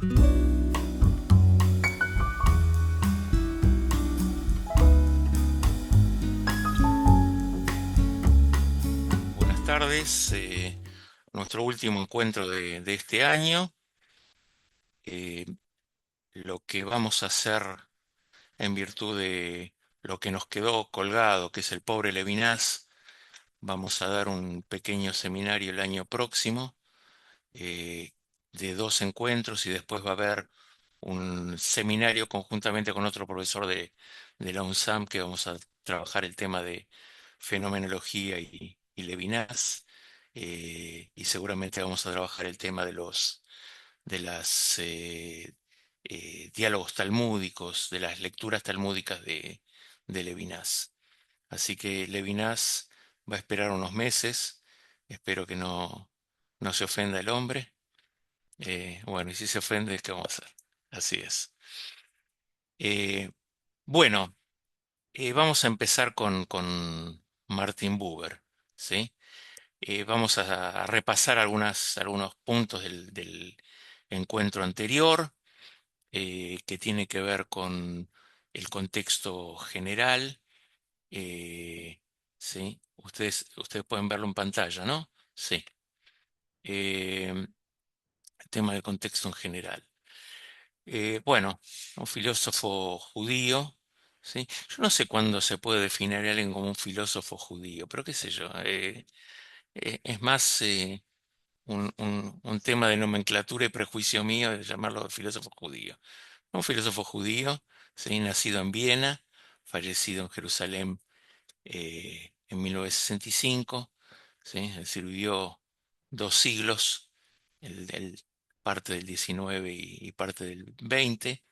Buenas tardes. Nuestro último encuentro de este año. Eh, lo que vamos a hacer en virtud de lo que nos quedó colgado, que es el pobre Levinas, vamos a dar un pequeño seminario el año próximo, eh, de 2 encuentros, y después va a haber un seminario conjuntamente con otro profesor de la UNSAM, que vamos a trabajar el tema de fenomenología y Levinas. Y seguramente vamos a trabajar el tema de las diálogos talmúdicos, de las lecturas talmúdicas de Levinas. Así que Levinas va a esperar unos meses. Espero que no se ofenda el hombre. Bueno, y si se ofende, ¿qué vamos a hacer? Así es. Eh, bueno, vamos a empezar con Martin Buber, ¿sí? Vamos a repasar algunos puntos del encuentro anterior, que tiene que ver con el contexto general. ¿Sí? Ustedes pueden verlo en pantalla, ¿no? Sí. El tema del contexto en general. Bueno, un filósofo judío, ¿sí? Yo no sé cuándo se puede definir a alguien como un filósofo judío, pero qué sé yo. Es más un tema de nomenclatura y prejuicio mío de llamarlo filósofo judío. Un filósofo judío, ¿sí? Nacido en Viena, fallecido en Jerusalén en 1965, ¿sí? Es decir, vivió 2 siglos, parte del 19 y parte del 20.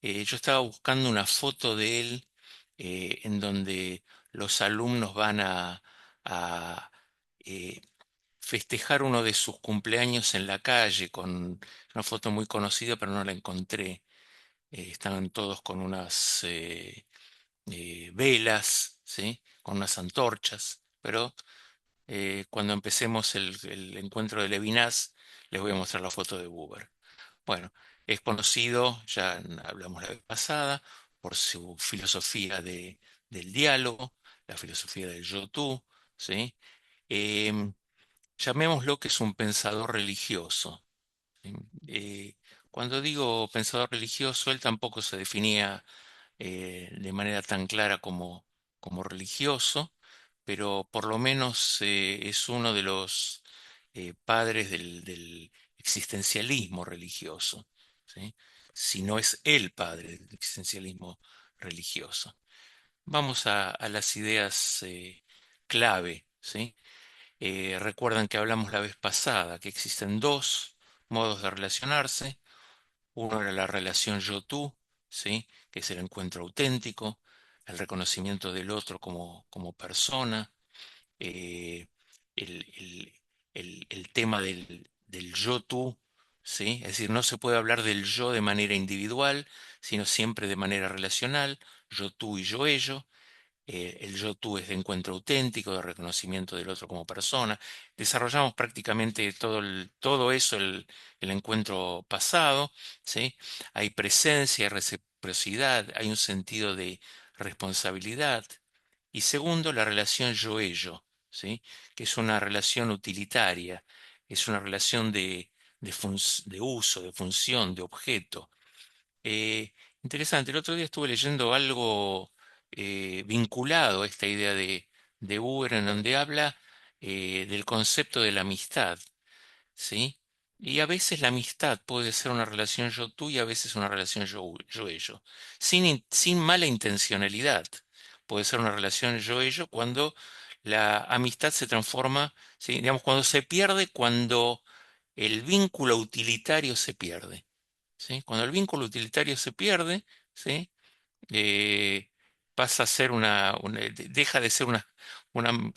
Yo estaba buscando una foto de él, en donde los alumnos van a, eh, festejar uno de sus cumpleaños en la calle, con una foto muy conocida, pero no la encontré. Estaban todos con unas velas, ¿sí? Con unas antorchas, pero cuando empecemos el encuentro de Levinas, les voy a mostrar la foto de Buber. Bueno, es conocido, ya hablamos la vez pasada, por su filosofía del diálogo, la filosofía del yo-tú, ¿sí? Em, Llamémoslo que es un pensador religioso. ¿Sí? Cuando digo pensador religioso, él tampoco se definía de manera tan clara como religioso, pero por lo menos es uno de los padres del existencialismo religioso, ¿sí? Si no es el padre del existencialismo religioso. Vamos a las ideas clave, ¿sí? Recuerdan que hablamos la vez pasada que existen dos modos de relacionarse. Uno era la relación yo-tú, ¿sí? Que es el encuentro auténtico, el reconocimiento del otro como persona, eh, el, el- el tema del yo-tú, ¿sí? Es decir, no se puede hablar del yo de manera individual, sino siempre de manera relacional, yo-tú y yo-ello. El yo-tú es de encuentro auténtico, de reconocimiento del otro como persona. Desarrollamos prácticamente todo eso el encuentro pasado, ¿sí? Hay presencia, hay reciprocidad, hay un sentido de responsabilidad. Y segundo, la relación yo-ello, ¿sí? Que es una relación utilitaria, es una relación de uso, de función, de objeto. Eh, Interesante, el otro día estuve leyendo algo vinculado a esta idea de Buber, en donde habla del concepto de la amistad, ¿sí? Y a veces la amistad puede ser una relación yo-tú y a veces una relación yo-ello, sin mala intencionalidad. Puede ser una relación yo-ello cuando la amistad se transforma, ¿sí? Digamos, cuando se pierde, cuando el vínculo utilitario se pierde. ¿Sí? Cuando el vínculo utilitario se pierde, ¿sí? Eh, Pasa a ser deja de ser una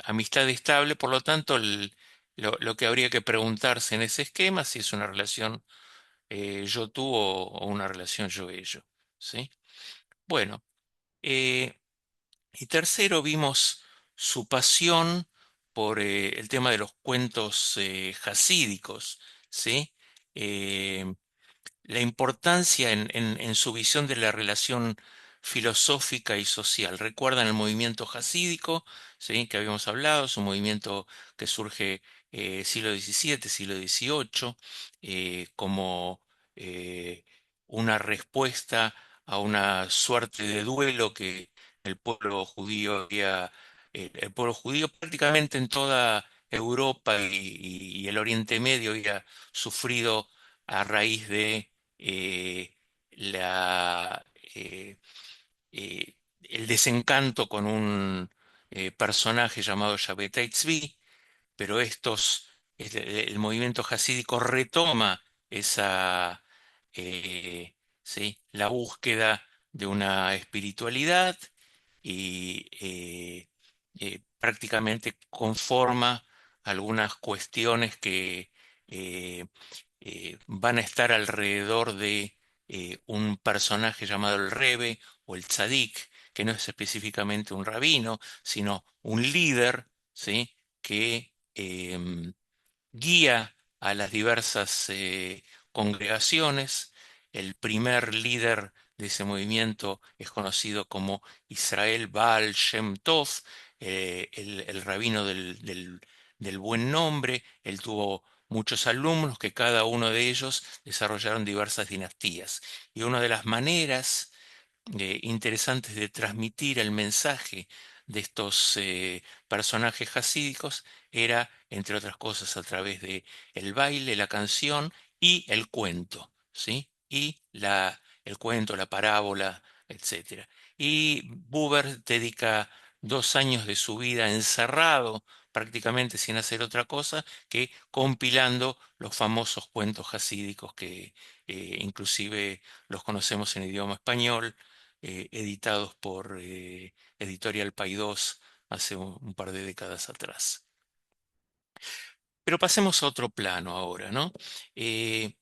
amistad estable. Por lo tanto, lo que habría que preguntarse en ese esquema, si es una relación yo-tú o una relación yo-ello, ¿sí? Bueno, eh, y tercero, vimos su pasión por el tema de los cuentos hasídicos, ¿sí? Eh, la importancia en su visión de la relación filosófica y social. ¿Recuerdan el movimiento jasídico? ¿Sí? Que habíamos hablado, es un movimiento que surge siglo XVII, siglo XVIII, como eh, una respuesta a una suerte de duelo que el pueblo judío había, el pueblo judío prácticamente en toda Europa y el Oriente Medio había sufrido a raíz de la, el desencanto con un personaje llamado Shabbatai Tzvi, pero el movimiento jasídico retoma esa, ¿sí? La búsqueda de una espiritualidad y prácticamente conforma algunas cuestiones que eh, van a estar alrededor de un personaje llamado el Rebe o el Tzadik, que no es específicamente un rabino, sino un líder, ¿sí? Que guía a las diversas congregaciones. El primer líder de ese movimiento es conocido como Israel Baal Shem Tov, el rabino del buen nombre. Él tuvo muchos alumnos que cada uno de ellos desarrollaron diversas dinastías. Y una de las maneras interesantes de transmitir el mensaje de estos personajes jasídicos era, entre otras cosas, a través de el baile, la canción y el cuento, ¿sí? Y el cuento, la parábola, etcétera. Y Buber dedica 2 años de su vida encerrado, prácticamente sin hacer otra cosa que compilando los famosos cuentos jasídicos que inclusive los conocemos en idioma español, editados por Editorial Paidós hace un par de décadas atrás. Pero pasemos a otro plano ahora, ¿no? Eh,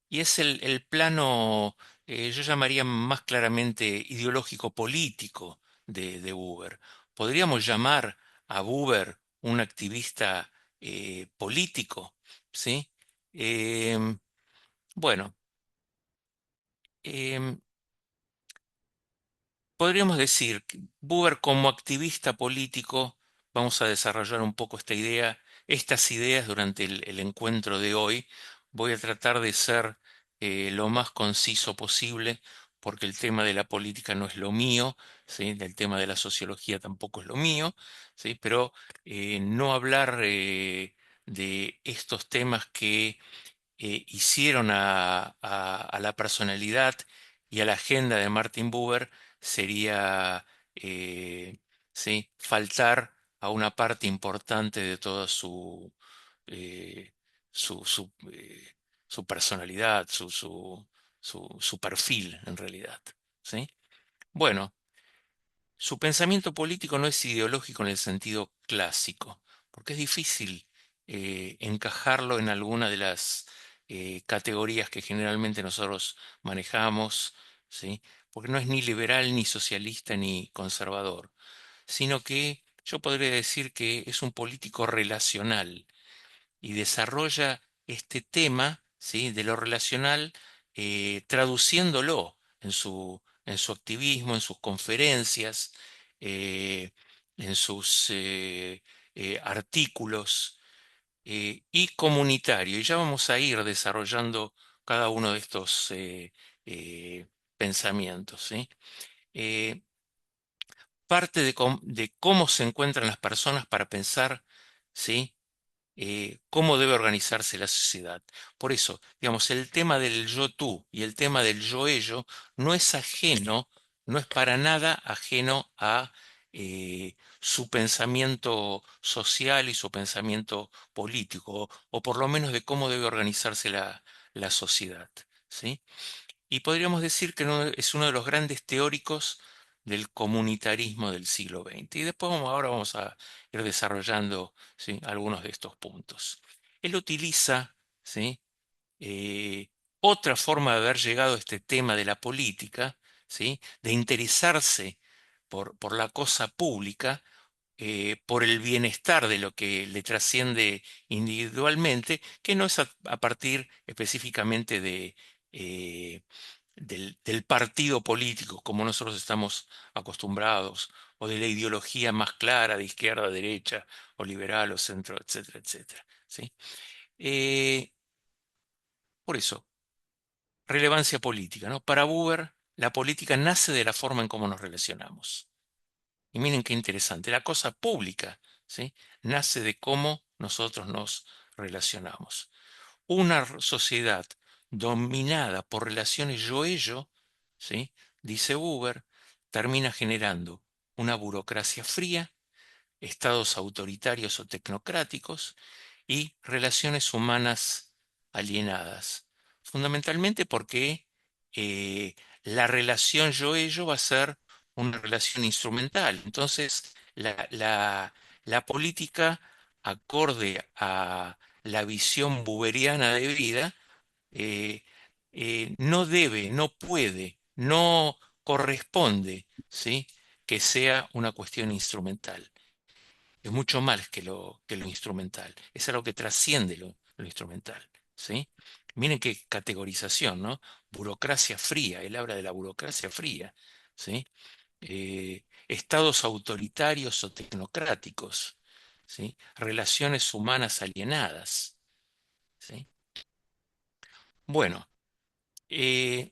y es el plano, yo llamaría más claramente ideológico-político de Buber. Podríamos llamar a Buber un activista político, ¿sí? Em, bueno, em, podríamos decir que Buber como activista político, vamos a desarrollar un poco esta idea, estas ideas durante el encuentro de hoy. Voy a tratar de ser lo más conciso posible, porque el tema de la política no es lo mío, ¿sí? El tema de la sociología tampoco es lo mío, ¿sí? Pero no hablar de estos temas que hicieron a la personalidad y a la agenda de Martin Buber sería ¿sí? Faltar a una parte importante de toda eh, su, su, eh, su personalidad, su perfil en realidad. ¿Sí? Bueno. Su pensamiento político no es ideológico en el sentido clásico, porque es difícil encajarlo en alguna de las categorías que generalmente nosotros manejamos, ¿sí? Porque no es ni liberal, ni socialista, ni conservador, sino que yo podría decir que es un político relacional y desarrolla este tema, ¿sí? De lo relacional, traduciéndolo en su activismo, en sus conferencias, eh, en sus artículos y comunitario. Y ya vamos a ir desarrollando cada uno de estos eh, pensamientos, ¿sí? Eh, Parte de cómo se encuentran las personas para pensar, ¿sí? Cómo debe organizarse la sociedad. Por eso, digamos, el tema del yo tú y el tema del yo ello no es ajeno, no es para nada ajeno a su pensamiento social y su pensamiento político, o por lo menos de cómo debe organizarse la sociedad. ¿Sí? Y podríamos decir que es uno de los grandes teóricos del comunitarismo del siglo XX. Y después ahora vamos a ir desarrollando, ¿sí? Algunos de estos puntos. Él utiliza, ¿sí? eh, otra forma de haber llegado a este tema de la política, ¿sí? De interesarse por la cosa pública, por el bienestar de lo que le trasciende individualmente, que no es a partir específicamente eh, del partido político, como nosotros estamos acostumbrados, o de la ideología más clara de izquierda, derecha, o liberal, o centro, etcétera, etcétera. ¿Sí? Eh, por eso, relevancia política, ¿no? Para Buber, la política nace de la forma en cómo nos relacionamos. Y miren qué interesante, la cosa pública, ¿sí? Nace de cómo nosotros nos relacionamos. Una sociedad dominada por relaciones yo-ello, ¿sí? Dice Buber, termina generando una burocracia fría, estados autoritarios o tecnocráticos y relaciones humanas alienadas. Fundamentalmente porque la relación yo-ello va a ser una relación instrumental. Entonces, la política, acorde a la visión buberiana de vida, eh, no debe, no puede, no corresponde, ¿sí? Que sea una cuestión instrumental. Es mucho más que lo instrumental. Es algo que trasciende lo instrumental, ¿sí? Miren qué categorización, ¿no? Burocracia fría, él habla de la burocracia fría, ¿sí? Estados autoritarios o tecnocráticos, ¿sí? Relaciones humanas alienadas, ¿sí? Bueno, eh,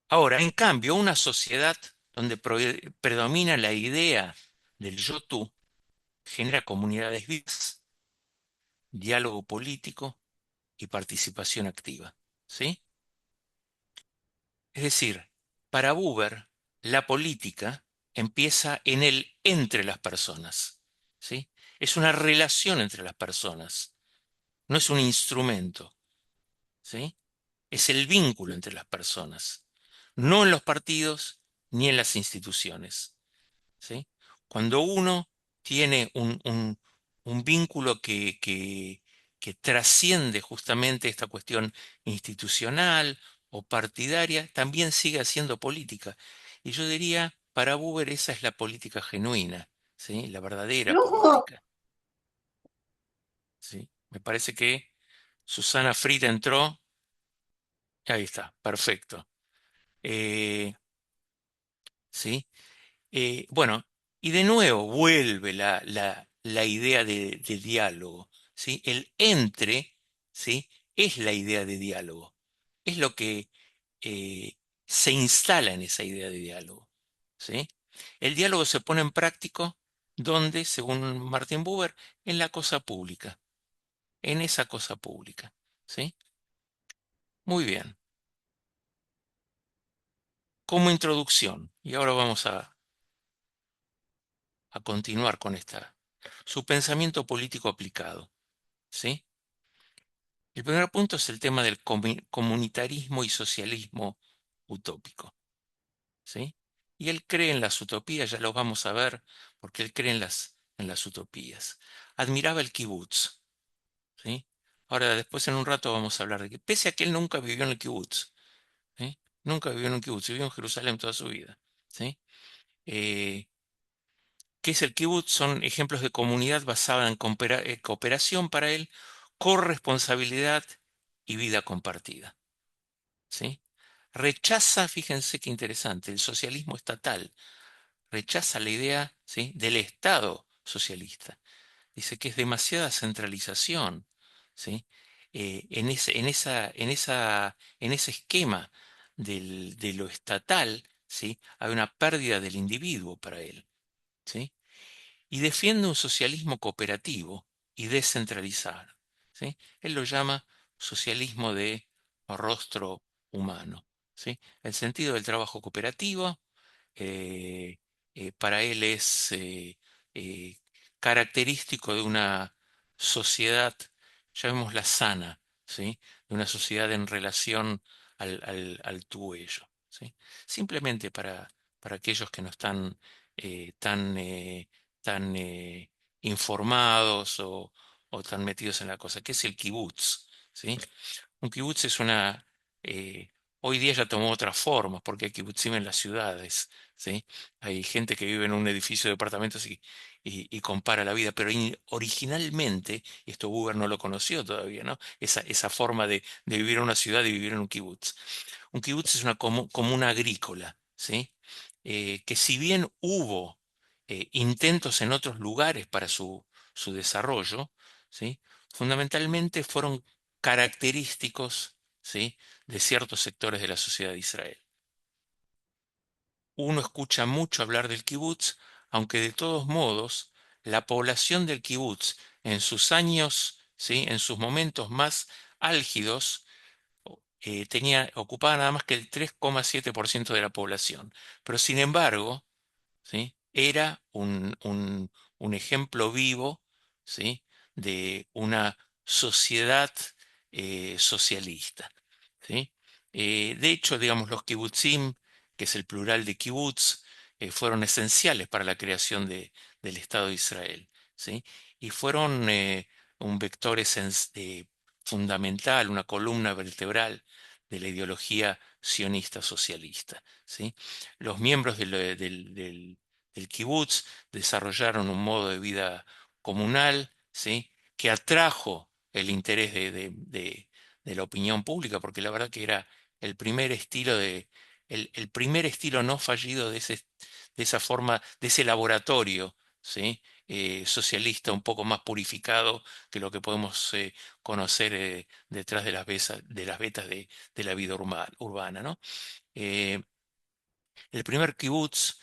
ahora, en cambio, una sociedad donde predomina la idea del yo-tú genera comunidades vivas, diálogo político y participación activa. ¿Sí? Es decir, para Buber, la política empieza en el entre las personas. ¿Sí? Es una relación entre las personas, no es un instrumento. ¿Sí? Es el vínculo entre las personas, no en los partidos ni en las instituciones. ¿Sí? Cuando uno tiene un vínculo que trasciende justamente esta cuestión institucional o partidaria, también sigue haciendo política. Y yo diría, para Buber esa es la política genuina, ¿sí? La verdadera Lujo. política. ¿Sí? Me parece que Susana Frita entró. Ahí está, perfecto. Eh, ¿Sí? Bueno, y de nuevo vuelve la idea de diálogo, ¿sí? El entre, ¿sí? Es la idea de diálogo, es lo que eh, se instala en esa idea de diálogo, ¿sí? El diálogo se pone en práctico donde, según Martin Buber, en la cosa pública, en esa cosa pública, ¿sí? Muy bien, como introducción, y ahora vamos a continuar con su pensamiento político aplicado. ¿Sí? El primer punto es el tema del comunitarismo y socialismo utópico. ¿Sí? Y él cree en las utopías, ya lo vamos a ver, porque él cree en las utopías. Admiraba el kibutz. ¿Sí? Ahora, después en un rato vamos a hablar de que, pese a que él nunca vivió en el kibutz, ¿sí? Nunca vivió en un kibutz, vivió en Jerusalén toda su vida. ¿Sí? Eh, ¿Qué es el kibutz? Son ejemplos de comunidad basada en cooperación para él, corresponsabilidad y vida compartida. ¿Sí? Rechaza, fíjense qué interesante, el socialismo estatal, rechaza la idea, ¿sí? Del Estado socialista. Dice que es demasiada centralización, ¿sí? En ese esquema de lo estatal, ¿sí? Hay una pérdida del individuo para él. ¿Sí? Y defiende un socialismo cooperativo y descentralizado. ¿Sí? Él lo llama socialismo de rostro humano. ¿Sí? El sentido del trabajo cooperativo eh, para él es eh, característico de una sociedad, llamémosla sana, ¿sí? De una sociedad en relación al tú-ello. ¿Sí? Simplemente para aquellos que no están tan informados o tan metidos en la cosa. ¿Qué es el kibutz? ¿Sí? Un kibutz es una eh, hoy día ya tomó otras formas, porque hay kibutzim en las ciudades, ¿sí? Hay gente que vive en un edificio de departamentos y compara la vida, pero originalmente, y esto Buber no lo conoció todavía, ¿no? Esa forma de vivir en una ciudad y vivir en un kibutz. Un kibutz es una comuna agrícola, ¿sí? Que si bien hubo intentos en otros lugares para su desarrollo, ¿sí? Fundamentalmente fueron característicos, ¿sí? De ciertos sectores de la sociedad de Israel. Uno escucha mucho hablar del kibutz, aunque de todos modos la población del kibutz en sus años, ¿sí? En sus momentos más álgidos, ocupaba nada más que el 3,7% de la población. Pero sin embargo, ¿sí? Era un ejemplo vivo, ¿sí? De una sociedad socialista, ¿sí? De hecho, digamos, los kibutzim, que es el plural de kibutz, fueron esenciales para la creación del Estado de Israel, ¿sí? Y fueron un vector fundamental, una columna vertebral de la ideología sionista socialista, ¿sí? Los miembros del kibutz desarrollaron un modo de vida comunal, ¿sí? Que atrajo el interés de la opinión pública, porque la verdad que era el primer estilo el primer estilo no fallido de esa forma, de ese laboratorio, ¿sí? Socialista un poco más purificado que lo que podemos conocer detrás de las vetas de la vida urbana, ¿no? Eh, el primer kibutz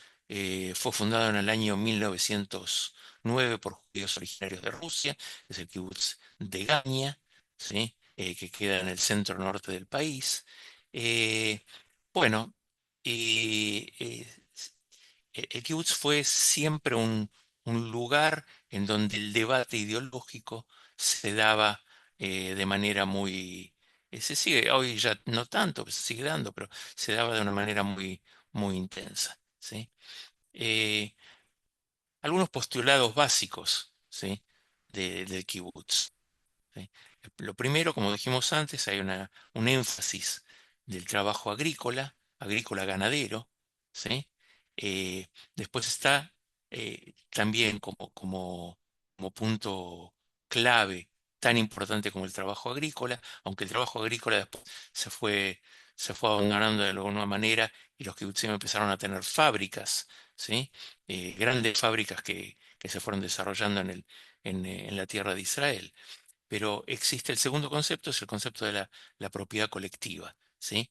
fue fundado en el año 1909 por judíos originarios de Rusia, es el kibutz de Gania, ¿sí? Que queda en el centro norte del país. Eh, bueno, eh, eh, el kibutz fue siempre un lugar en donde el debate ideológico se daba de manera muy... se sigue, hoy ya no tanto, se sigue dando, pero se daba de una manera muy intensa, ¿sí? Eh, Algunos postulados básicos, ¿sí? Del kibutz. ¿Sí? Lo primero, como dijimos antes, hay un énfasis del trabajo agrícola, agrícola ganadero, ¿sí? Después está también como punto clave, tan importante como el trabajo agrícola, aunque el trabajo agrícola después se fue, se fue abandonando de alguna manera y los kibutzim empezaron a tener fábricas, ¿sí? Grandes fábricas que se fueron desarrollando en la tierra de Israel. Pero existe el segundo concepto, es el concepto de la propiedad colectiva, ¿sí?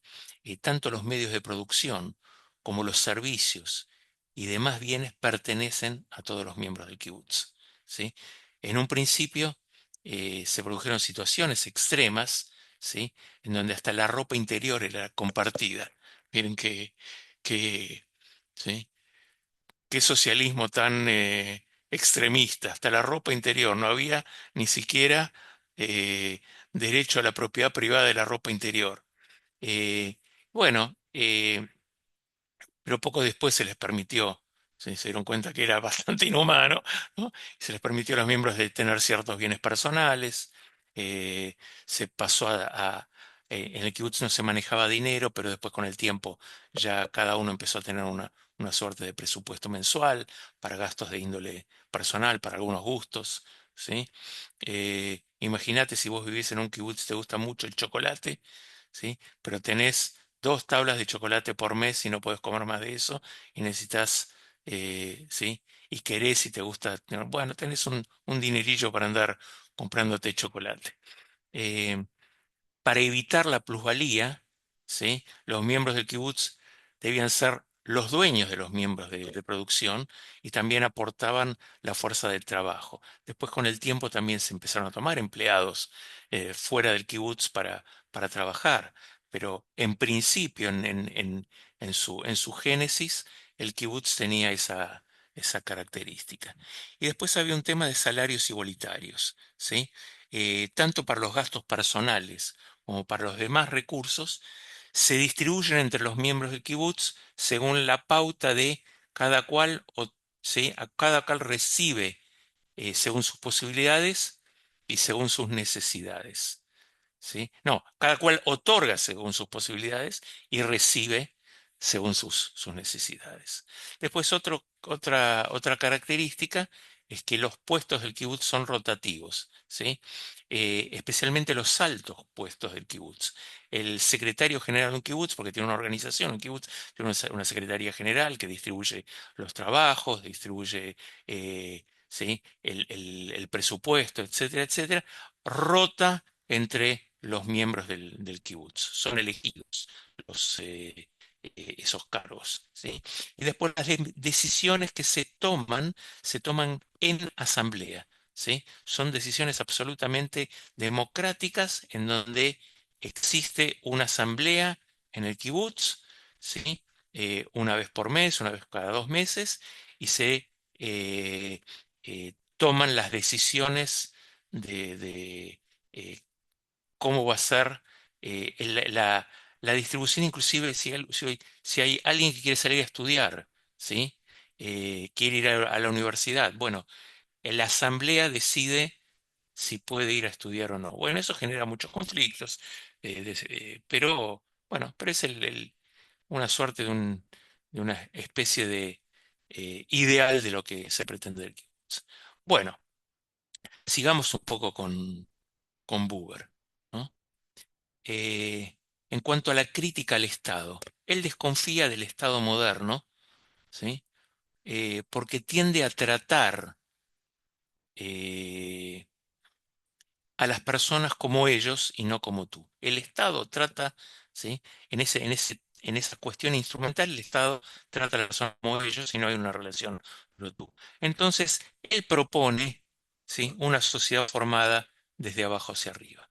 Tanto los medios de producción como los servicios y demás bienes pertenecen a todos los miembros del kibutz, ¿sí? En un principio se produjeron situaciones extremas, ¿sí? En donde hasta la ropa interior era compartida. Miren que, ¿sí? Qué socialismo tan extremista, hasta la ropa interior, no había ni siquiera eh, derecho a la propiedad privada de la ropa interior. Eh, bueno, pero poco después se les permitió, se dieron cuenta que era bastante inhumano, ¿no? Se les permitió a los miembros de tener ciertos bienes personales, eh, se pasó en el kibutz no se manejaba dinero, pero después con el tiempo ya cada uno empezó a tener una suerte de presupuesto mensual para gastos de índole personal, para algunos gustos, ¿sí? Imagínate si vos vivís en un kibutz, te gusta mucho el chocolate, ¿sí? Pero tenés 2 tablas de chocolate por mes y no puedes comer más de eso y necesitas, ¿sí? Y querés y te gusta, bueno, tenés un dinerillo para andar comprándote chocolate. Eh, para evitar la plusvalía, ¿sí? Los miembros del kibutz debían ser los dueños de los miembros de producción y también aportaban la fuerza del trabajo. Después con el tiempo también se empezaron a tomar empleados fuera del kibutz para trabajar, pero en principio, en su génesis, el kibutz tenía esa característica. Y después había un tema de salarios igualitarios, ¿sí? Tanto para los gastos personales como para los demás recursos, se distribuyen entre los miembros del kibutz según la pauta de cada cual, ¿sí? A cada cual recibe según sus posibilidades y según sus necesidades, ¿sí? No, cada cual otorga según sus posibilidades y recibe según sus necesidades. Después otra característica es que los puestos del kibutz son rotativos, ¿sí? Especialmente los altos puestos del kibutz. El secretario general de un kibutz, porque tiene una organización, un kibutz tiene una secretaría general que distribuye los trabajos, distribuye ¿sí? el presupuesto, etcétera, etcétera, rota entre los miembros del kibutz. Son elegidos esos cargos, ¿sí? Y después las decisiones que se toman en asamblea, ¿sí? Son decisiones absolutamente democráticas en donde existe una asamblea en el kibutz, ¿sí? Una vez por mes, una vez cada 2 meses, y se toman las decisiones de eh, cómo va a ser la distribución, inclusive si hay alguien que quiere salir a estudiar, ¿sí? Quiere ir a la universidad. Bueno, la asamblea decide si puede ir a estudiar o no. Bueno, eso genera muchos conflictos, pero bueno, pero es una suerte de una especie de ideal de lo que se pretende del kibbutz. Bueno, sigamos un poco con Buber, ¿no? eh, en cuanto a la crítica al Estado. Él desconfía del Estado moderno, ¿sí? Porque tiende a tratar eh, a las personas como ellos y no como tú. El Estado trata, ¿sí? En esa cuestión instrumental, el Estado trata a las personas como ellos y no hay una relación tú. Entonces, él propone, ¿sí? Una sociedad formada desde abajo hacia arriba.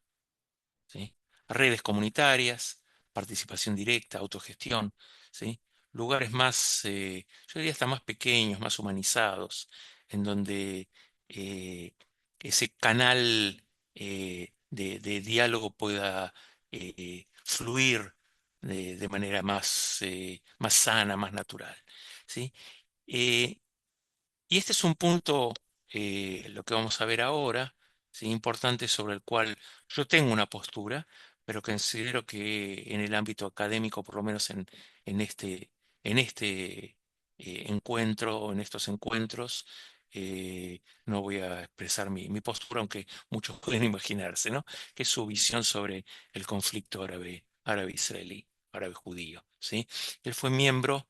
¿Sí? Redes comunitarias, participación directa, autogestión, ¿sí? Lugares más, yo diría hasta más pequeños, más humanizados, en donde eh, ese canal de diálogo pueda fluir de manera más sana, más natural, ¿sí? Eh, y este es un punto, lo que vamos a ver ahora, ¿sí? Importante sobre el cual yo tengo una postura, pero considero que en el ámbito académico, por lo menos en este encuentro, en estos encuentros, no voy a expresar mi postura, aunque muchos pueden imaginarse, ¿no? Que es su visión sobre el conflicto árabe-israelí, árabe-judío, ¿sí? Él fue miembro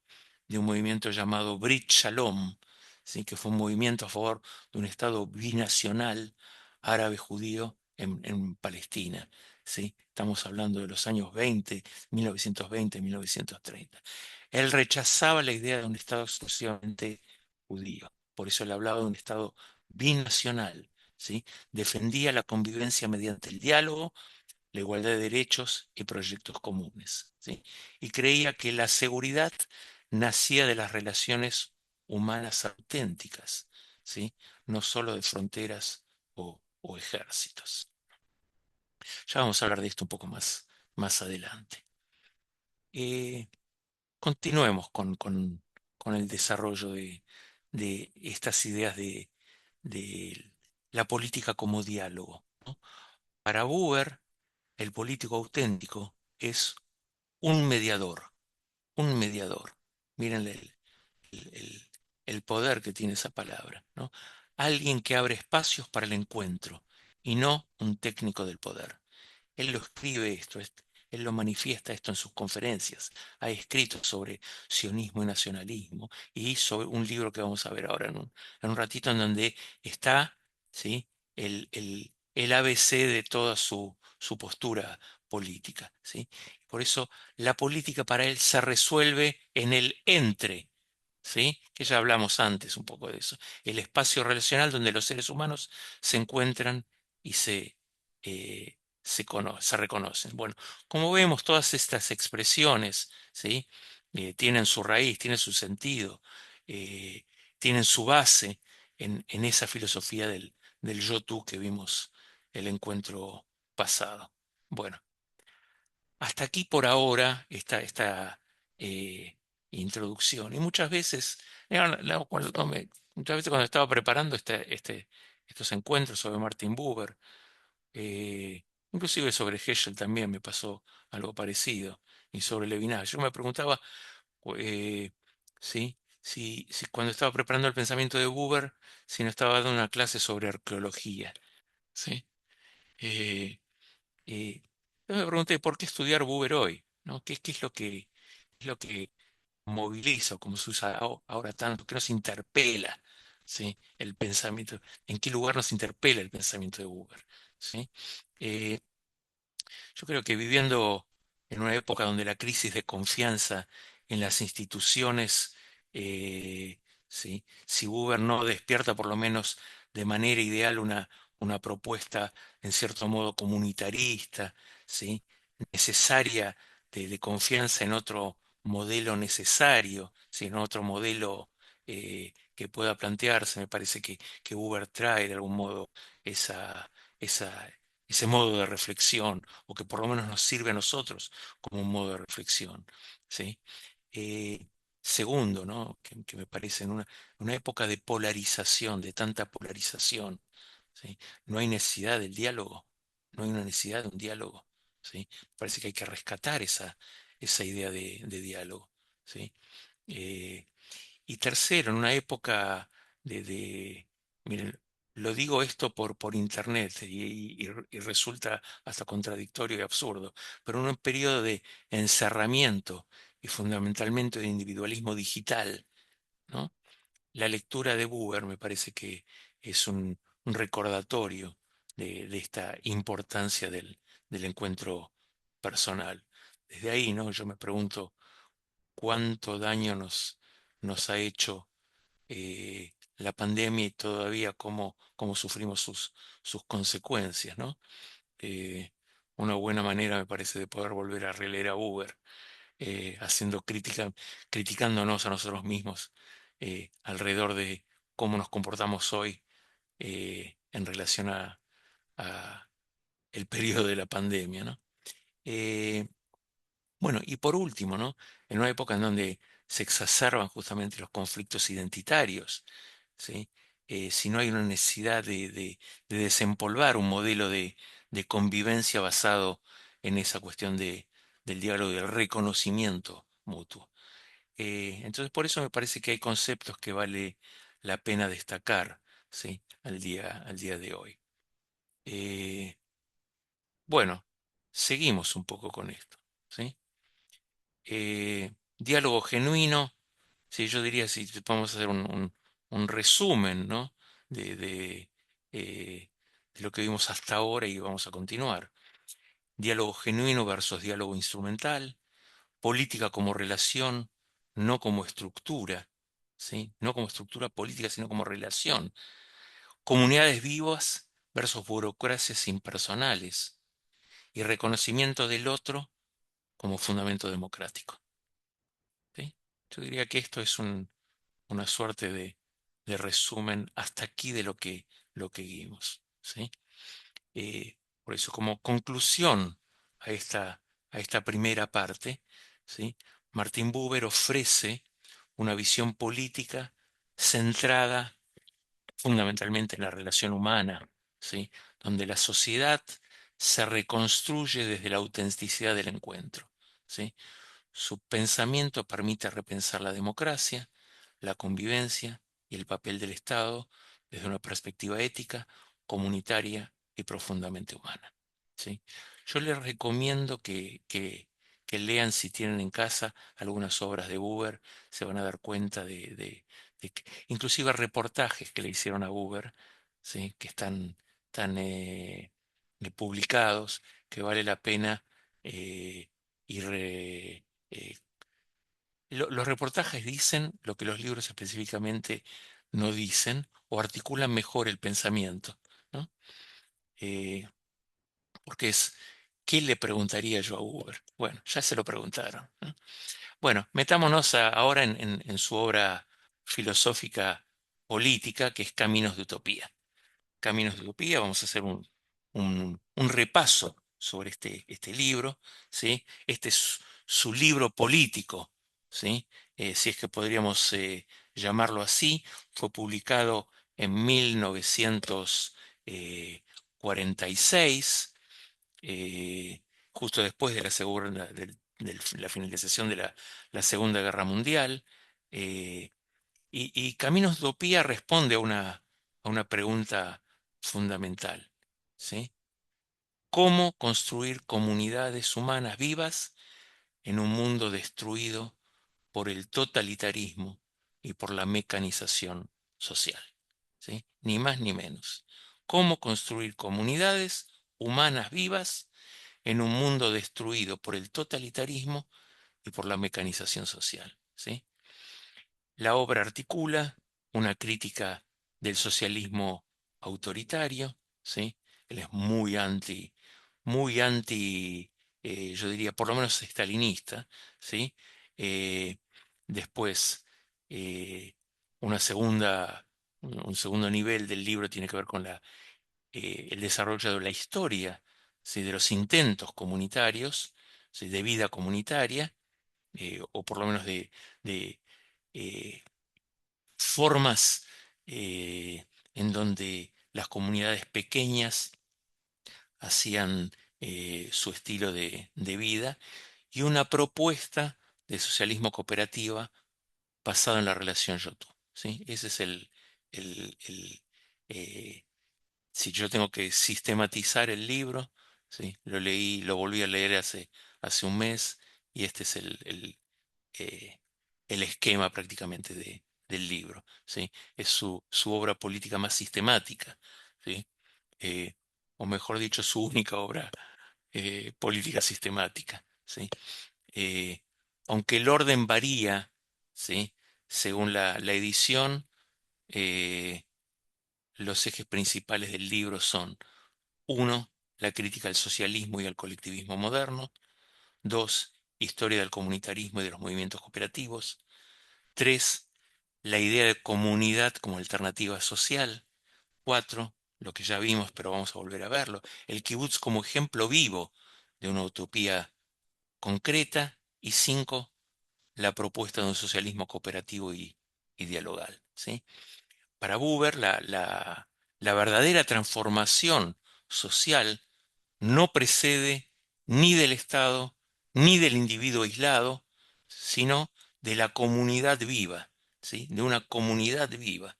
de un movimiento llamado Brit Shalom, ¿sí? Que fue un movimiento a favor de un Estado binacional árabe-judío en Palestina. ¿Sí? Estamos hablando de los años 1920, 1930. Él rechazaba la idea de un Estado exclusivamente judío. Por eso él hablaba de un Estado binacional. ¿Sí? Defendía la convivencia mediante el diálogo, la igualdad de derechos y proyectos comunes, ¿sí? Y creía que la seguridad nacía de las relaciones humanas auténticas, ¿sí? No solo de fronteras o ejércitos. Ya vamos a hablar de esto un poco más adelante. Eh, Continuemos con el desarrollo de estas ideas de la política como diálogo, ¿no? Para Buber, el político auténtico es un mediador, un mediador. Miren el- el- el poder que tiene esa palabra, ¿no? Alguien que abre espacios para el encuentro y no un técnico del poder. Él lo escribe esto, él lo manifiesta esto en sus conferencias. Ha escrito sobre sionismo y nacionalismo y sobre un libro que vamos a ver ahora en un ratito en donde está, ¿sí? el ABC de toda su postura política, ¿sí? Por eso la política para él se resuelve en el entre, ¿sí? Que ya hablamos antes un poco de eso. El espacio relacional donde los seres humanos se encuentran y eh, se reconocen. Bueno, como vemos, todas estas expresiones, ¿sí? Tienen su raíz, tienen su sentido, eh, tienen su base en esa filosofía del yo-tú que vimos el encuentro pasado. Bueno, hasta aquí por ahora esta introducción. Y muchas veces cuando estaba preparando estos encuentros sobre Martin Buber, Inclusive sobre Heschel también me pasó algo parecido, y sobre Levinas. Yo me preguntaba, eh, ¿sí? Si cuando estaba preparando el pensamiento de Buber, si no estaba dando una clase sobre arqueología, ¿sí? Eh, eh, yo me pregunté, ¿por qué estudiar Buber hoy? ¿No? ¿Qué es lo que moviliza, o como se usa ahora tanto, que nos interpela, ¿sí? El pensamiento? ¿En qué lugar nos interpela el pensamiento de Buber? ¿Sí? Eh, yo creo que viviendo en una época donde la crisis de confianza en las instituciones, ¿sí? Si Uber no despierta por lo menos de manera ideal una propuesta en cierto modo comunitarista, ¿sí? Necesaria de confianza en otro modelo necesario, ¿sí? En otro modelo que pueda plantearse, me parece que Uber trae de algún modo esa, esa, ese modo de reflexión, o que por lo menos nos sirve a nosotros como un modo de reflexión, ¿sí? Eh, Segundo, ¿no? Que me parece en una época de polarización, de tanta polarización, ¿sí? No hay necesidad del diálogo, no hay una necesidad de un diálogo, ¿sí? Parece que hay que rescatar esa idea de diálogo, ¿sí? Eh, y tercero, en una época miren, lo digo esto por internet y resulta hasta contradictorio y absurdo, pero en un periodo de encerramiento y fundamentalmente de individualismo digital, ¿no? La lectura de Buber me parece que es un recordatorio de esta importancia del encuentro personal. Desde ahí, ¿no? Yo me pregunto cuánto daño nos ha hecho la pandemia, y todavía cómo sufrimos sus consecuencias, ¿no? Eh, una buena manera, me parece, de poder volver a releer a Uber, haciendo crítica, criticándonos a nosotros mismos alrededor de cómo nos comportamos hoy en relación a el periodo de la pandemia, ¿no? Eh, bueno, y por último, ¿no? En una época en donde se exacerban justamente los conflictos identitarios, ¿sí? Si no hay una necesidad de desempolvar un modelo de convivencia basado en esa cuestión del diálogo, del reconocimiento mutuo. Entonces, por eso me parece que hay conceptos que vale la pena destacar, ¿sí? Al día de hoy. Eh, bueno, seguimos un poco con esto, ¿sí? Diálogo genuino. Sí, yo diría, si podemos hacer un resumen, ¿no? Eh, de lo que vimos hasta ahora, y vamos a continuar. Diálogo genuino versus diálogo instrumental. Política como relación, no como estructura, ¿sí? No como estructura política, sino como relación. Comunidades vivas versus burocracias impersonales. Y reconocimiento del otro como fundamento democrático, ¿sí? Yo diría que esto es una suerte de resumen hasta aquí de lo que vimos, ¿sí? Por eso, como conclusión a a esta primera parte, ¿sí? Martin Buber ofrece una visión política centrada fundamentalmente en la relación humana, ¿sí? Donde la sociedad se reconstruye desde la autenticidad del encuentro, ¿sí? Su pensamiento permite repensar la democracia, la convivencia y el papel del Estado desde una perspectiva ética, comunitaria y profundamente humana, ¿sí? Yo les recomiendo que lean, si tienen en casa, algunas obras de Buber. Se van a dar cuenta inclusive reportajes que le hicieron a Buber, ¿sí? Que están tan publicados, que vale la pena eh, ir eh, los reportajes dicen lo que los libros específicamente no dicen, o articulan mejor el pensamiento, ¿no? Eh, Porque ¿qué le preguntaría yo a Uber? Bueno, ya se lo preguntaron, ¿no? Bueno, metámonos ahora en su obra filosófica política, que es Caminos de Utopía. Caminos de Utopía, vamos a hacer un repaso sobre este libro, ¿sí? Este es su libro político, ¿sí? Si es que podríamos llamarlo así. Fue publicado en 1946. eh, justo después de la finalización de la Segunda Guerra Mundial. eh, y Caminos de Utopía responde a una pregunta fundamental, ¿sí? ¿Cómo construir comunidades humanas vivas en un mundo destruido por el totalitarismo y por la mecanización social? ¿Sí? Ni más ni menos. ¿Cómo construir comunidades humanas vivas en un mundo destruido por el totalitarismo y por la mecanización social? ¿Sí? La obra articula una crítica del socialismo autoritario, ¿sí? Él es muy anti, yo diría, por lo menos estalinista, ¿sí? Eh, Después, eh, una segunda, un segundo nivel del libro tiene que ver con el desarrollo de la historia, ¿sí? De los intentos comunitarios, ¿sí? De vida comunitaria, o por lo menos de eh, formas en donde las comunidades pequeñas hacían su estilo de vida, y una propuesta de socialismo cooperativa basado en la relación yo-tú. ¿Sí? Ese es eh, si yo tengo que sistematizar el libro, ¿sí? Lo leí, lo volví a leer hace un mes, y este es eh, el esquema prácticamente del libro, ¿sí? Es su obra política más sistemática, ¿sí? Eh, o mejor dicho, su única obra política sistemática, ¿sí? Eh, Aunque el orden varía, ¿sí? Según la edición, eh, los ejes principales del libro son: uno, la crítica al socialismo y al colectivismo moderno; dos, historia del comunitarismo y de los movimientos cooperativos; tres, la idea de comunidad como alternativa social; cuatro, lo que ya vimos pero vamos a volver a verlo, el kibutz como ejemplo vivo de una utopía concreta; y cinco, la propuesta de un socialismo cooperativo y dialogal, ¿sí? Para Buber, la verdadera transformación social no precede ni del Estado ni del individuo aislado, sino de la comunidad viva, ¿sí? De una comunidad viva,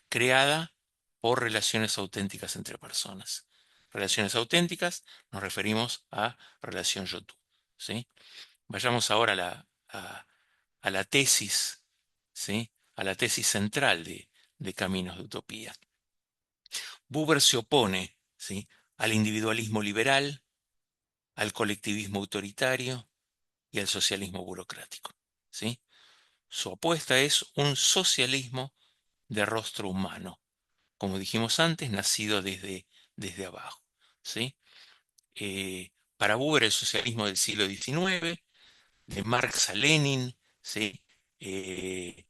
creada por relaciones auténticas entre personas. Relaciones auténticas, nos referimos a relación yo-tú, ¿sí? Vayamos ahora a la tesis, ¿sí? A la tesis central de Caminos de Utopía. Buber se opone, ¿sí? Al individualismo liberal, al colectivismo autoritario y al socialismo burocrático, ¿sí? Su apuesta es un socialismo de rostro humano, como dijimos antes, nacido desde abajo, ¿sí? Para Buber, el socialismo del siglo XIX, de Marx a Lenin, ¿sí? Eh,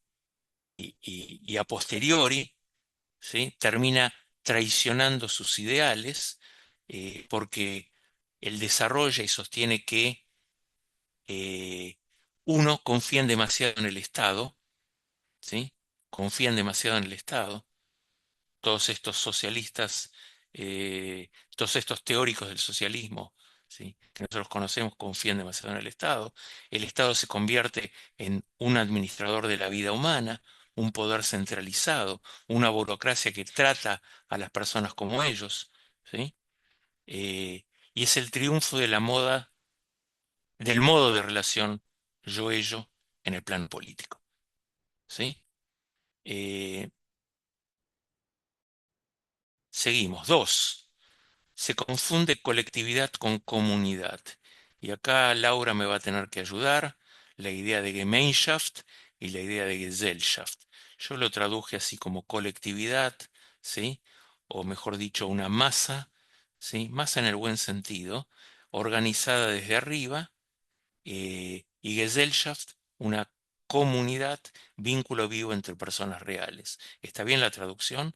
y a posteriori, ¿sí? Termina traicionando sus ideales, porque él desarrolla y sostiene que uno, confían demasiado en el Estado, ¿sí? Confían demasiado en el Estado. Todos estos socialistas, todos estos teóricos del socialismo, ¿sí? Que nosotros conocemos, confían demasiado en el Estado. El Estado se convierte en un administrador de la vida humana, un poder centralizado, una burocracia que trata a las personas como ellos, ¿sí? Eh, y es el triunfo de la moda, del modo de relación yo-ello en el plano político, ¿sí? Eh, Seguimos. Dos, se confunde colectividad con comunidad. Y acá Laura me va a tener que ayudar. La idea de Gemeinschaft y la idea de Gesellschaft. Yo lo traduje así como colectividad, ¿sí? O mejor dicho, una masa, ¿sí? Masa en el buen sentido, organizada desde arriba, y Gesellschaft, una comunidad, vínculo vivo entre personas reales. ¿Está bien la traducción?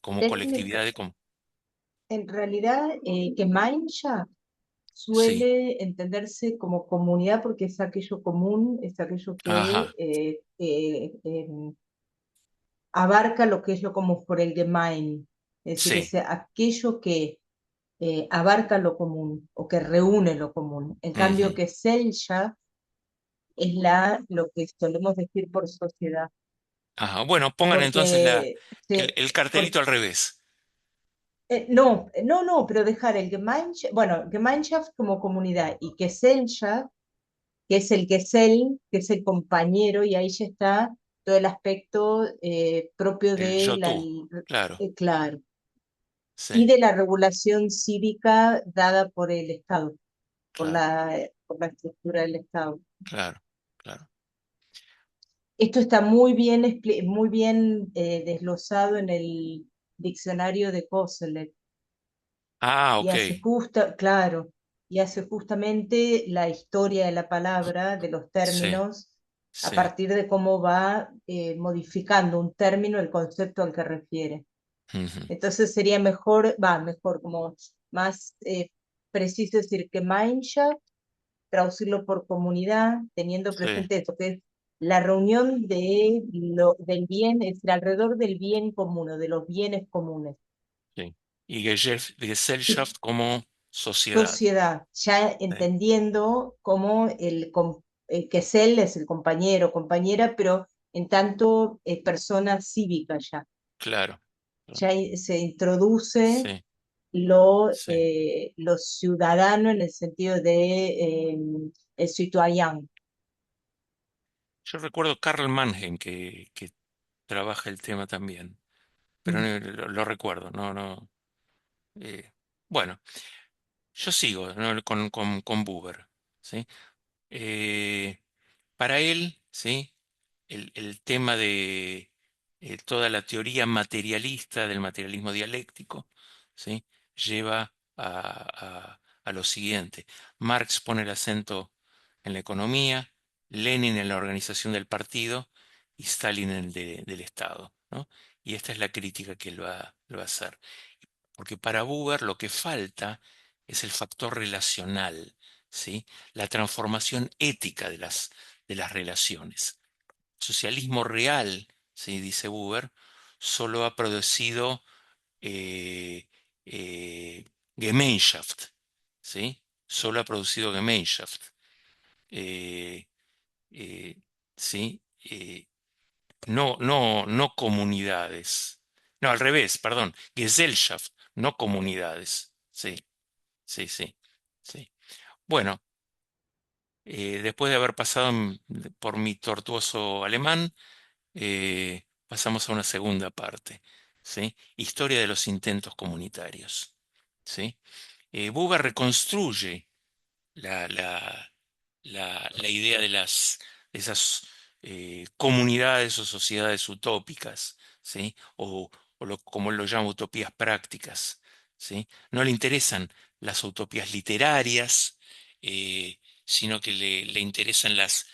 Como En, colectividad de... en realidad, Gemeinschaft Sí, suele entenderse como comunidad porque es aquello común, es aquello que ajá, abarca lo que es lo como por el Gemein, es decir, sí, es aquello que. abarca lo común o que reúne lo común. En cambio, Ujú. Gesellschaft es lo que solemos decir por sociedad, Ajá. Bueno, pongan entonces porque, el cartelito al revés. no, pero dejar el Gemeinschaft, bueno, Gemeinschaft como comunidad y Gesellschaft, que es el Gesell, que es el compañero, y ahí ya está todo el aspecto propio El de yo tú. Claro. claro, Sí, y de la regulación cívica dada por el Estado, claro, por la estructura del Estado. claro, claro. Esto está muy bien desglosado en el diccionario de Koselleck Ah, y ok. hace claro, y hace justamente la historia de la palabra, de los Sí, términos, a sí. partir de cómo va modificando un término el concepto al que refiere. Ujú. Entonces sería mejor, como más preciso decir que Gemeinschaft, traducirlo por comunidad, teniendo Sí, presente esto, que es la reunión del bien, es decir, alrededor del bien común o de los bienes comunes. sí. Y Gesellschaft Y como sociedad. sociedad, ya Sí, entendiendo cómo que es él es el compañero, compañera, pero en tanto persona cívica ya. claro, claro. Ya se introduce Sí, sí. lo ciudadano en el sentido de el citoyen. Yo recuerdo Karl Mannheim que trabaja el tema también, pero Mm, lo recuerdo, no, no. eh, bueno, yo sigo, ¿no? con Buber, ¿sí? Eh, para él, ¿sí? El tema de toda la teoría materialista del materialismo dialéctico, ¿sí? Lleva a lo siguiente. Marx pone el acento en la economía, Lenin en la organización del partido y Stalin en el del Estado, ¿no? Y esta es la crítica que él va a hacer. Porque para Buber lo que falta es el factor relacional, ¿sí? La transformación ética de las relaciones. Socialismo real, ¿sí? Dice Buber, solo ha producido eh, eh, Gemeinschaft, ¿sí? Solo ha producido Gemeinschaft, eh, eh, ¿sí? No comunidades. No, al revés, perdón, Gesellschaft, no comunidades. Sí, sí, sí, sí. Bueno, después de haber pasado por mi tortuoso alemán, pasamos a una segunda parte, ¿sí? Historia de los intentos comunitarios, ¿sí? Buber reconstruye la, la, la idea de esas comunidades o sociedades utópicas, ¿sí? Como él lo llama, utopías prácticas, ¿sí? No le interesan las utopías literarias, sino que le interesan las,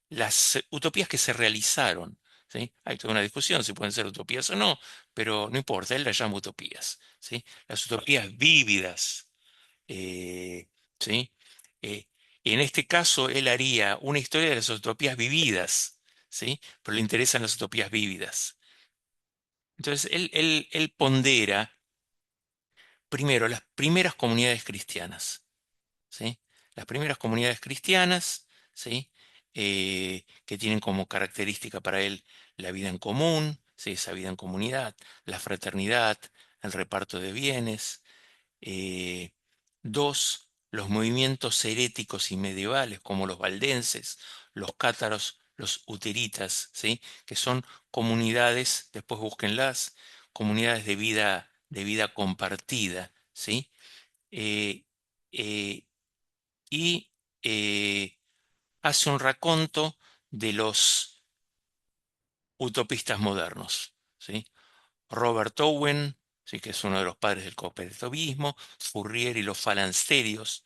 las utopías que se realizaron, ¿sí? Hay toda una discusión si pueden ser utopías o no, pero no importa, él las llama utopías, ¿sí? Las utopías vívidas, eh, ¿sí? Eh, y en este caso él haría una historia de las utopías vividas, ¿sí? Pero le interesan las utopías vívidas. Entonces él pondera primero las primeras comunidades cristianas, ¿sí? Las primeras comunidades cristianas, ¿sí? Que tienen como característica para él la vida en común, ¿sí? Esa vida en comunidad, la fraternidad, el reparto de bienes. Eh, Dos, los movimientos heréticos y medievales, como los valdenses, los cátaros, los uteritas, ¿sí? Que son comunidades, después búsquenlas, comunidades de vida compartida, ¿sí? Eh, eh, y hace un raconto de los utopistas modernos, ¿sí? Robert Owen, sí, que es uno de los padres del cooperativismo, Fourier y los falansterios,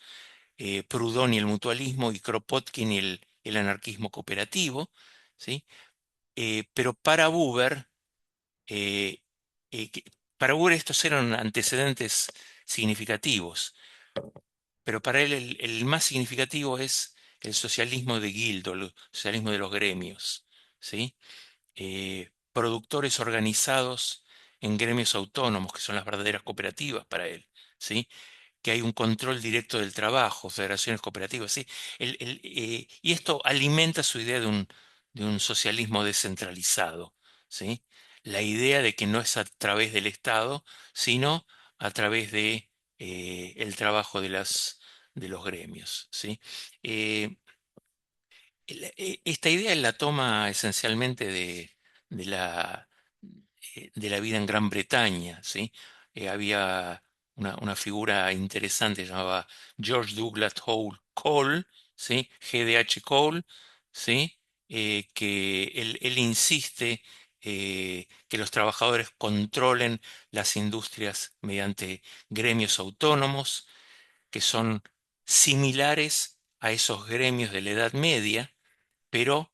Proudhon y el mutualismo, y Kropotkin y el anarquismo cooperativo, ¿sí? Pero eh, para Buber estos eran antecedentes significativos, pero para él el más significativo es el socialismo de guildo, el socialismo de los gremios, ¿sí? Productores organizados en gremios autónomos, que son las verdaderas cooperativas para él, ¿sí? Que hay un control directo del trabajo, federaciones cooperativas, ¿sí? Y esto alimenta su idea de un socialismo descentralizado, ¿sí? La idea de que no es a través del Estado, sino a través de el trabajo de los gremios, ¿sí? Eh, Esta idea la toma esencialmente de de la vida en Gran Bretaña, ¿sí? Había una figura interesante llamada George Douglas Cole, ¿sí? GDH Cole, ¿sí? Que él insiste que los trabajadores controlen las industrias mediante gremios autónomos, que son similares a esos gremios de la Edad Media, pero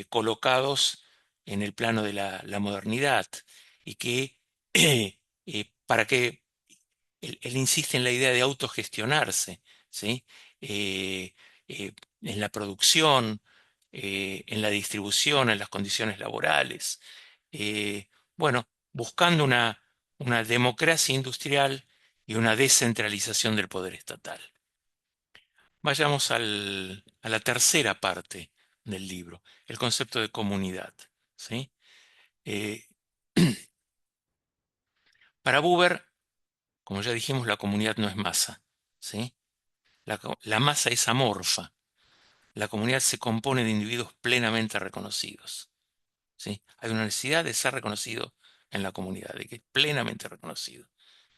colocados en el plano de la modernidad, y que para que él insiste en la idea de autogestionarse, ¿sí? Eh, en la producción, en la distribución, en las condiciones laborales, eh, bueno, buscando una democracia industrial y una descentralización del poder estatal. Vayamos a la tercera parte del libro, el concepto de comunidad, ¿sí? Eh, para Buber, como ya dijimos, la comunidad no es masa, ¿sí? La masa es amorfa. La comunidad se compone de individuos plenamente reconocidos, ¿sí? Hay una necesidad de ser reconocido en la comunidad, de que es plenamente reconocido,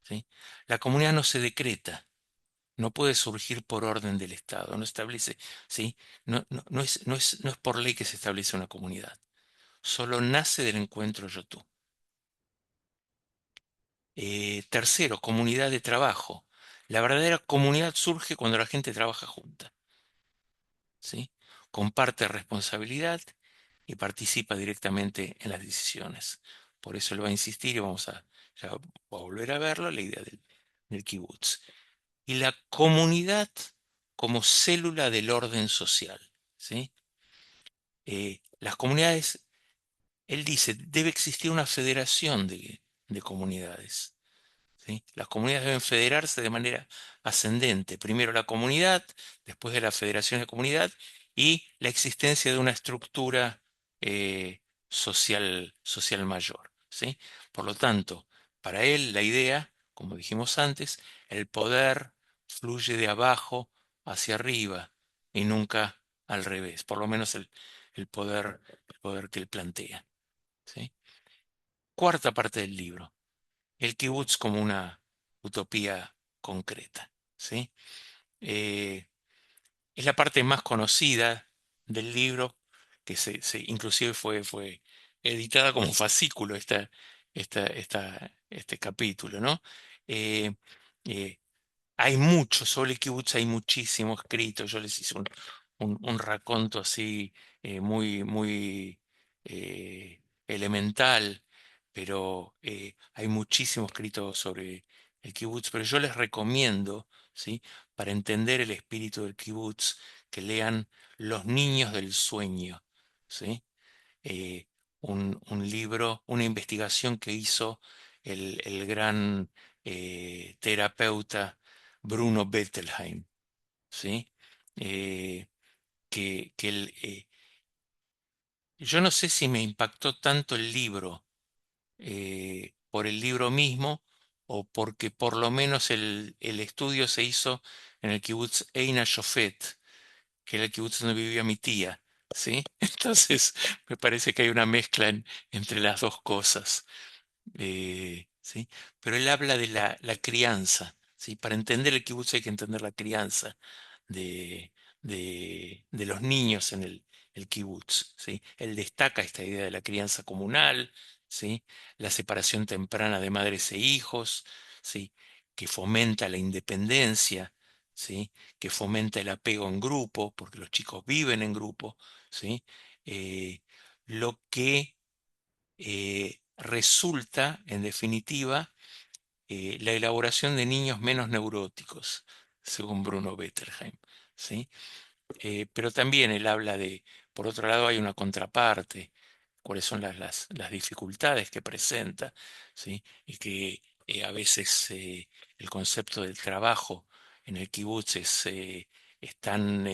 ¿sí? La comunidad no se decreta, no puede surgir por orden del Estado, no establece, ¿sí? No es por ley que se establece una comunidad, solo nace del encuentro yo-tú. Tercero, comunidad de trabajo. La verdadera comunidad surge cuando la gente trabaja junta, ¿sí? Comparte responsabilidad y participa directamente en las decisiones. Por eso él va a insistir y vamos a, ya a volver a verlo, la idea del kibutz. Y la comunidad como célula del orden social, ¿sí? Las comunidades, él dice, debe existir una federación de comunidades, ¿sí? Las comunidades deben federarse de manera ascendente. Primero la comunidad, después de la federación de comunidad y la existencia de una estructura social mayor, ¿sí? Por lo tanto, para él la idea, como dijimos antes, el poder fluye de abajo hacia arriba y nunca al revés, por lo menos el poder que él plantea, ¿sí? Cuarta parte del libro, el kibutz como una utopía concreta, ¿sí? Eh, es la parte más conocida del libro, que inclusive fue editada como fascículo este capítulo, ¿no? Eh, eh, Hay mucho, sobre el kibutz hay muchísimo escrito. Yo les hice un raconto así muy elemental, pero hay muchísimo escrito sobre el kibutz. Pero yo les recomiendo, ¿sí? Para entender el espíritu del kibutz, que lean Los niños del sueño, ¿sí? eh, un libro, una investigación que hizo el gran terapeuta Bruno Bettelheim, ¿sí? Eh, que yo no sé si me impactó tanto el libro por el libro mismo o porque por lo menos el estudio se hizo en el kibutz Eina Shofet, que era el kibutz donde vivía mi tía, ¿sí? Entonces me parece que hay una mezcla entre las dos cosas. ¿Sí? Pero él habla de la crianza, ¿sí? Para entender el kibutz hay que entender la crianza de, de los niños en el kibutz, ¿sí? Él destaca esta idea de la crianza comunal, ¿sí? La separación temprana de madres e hijos, ¿sí? Que fomenta la independencia, ¿sí? Que fomenta el apego en grupo, porque los chicos viven en grupo, ¿sí? Lo que resulta, en definitiva, la elaboración de niños menos neuróticos, según Bruno Bettelheim, ¿sí? Pero también él habla de, por otro lado, hay una contraparte, cuáles son las dificultades que presenta, ¿sí? Y que a veces el concepto del trabajo en el kibutz es tan,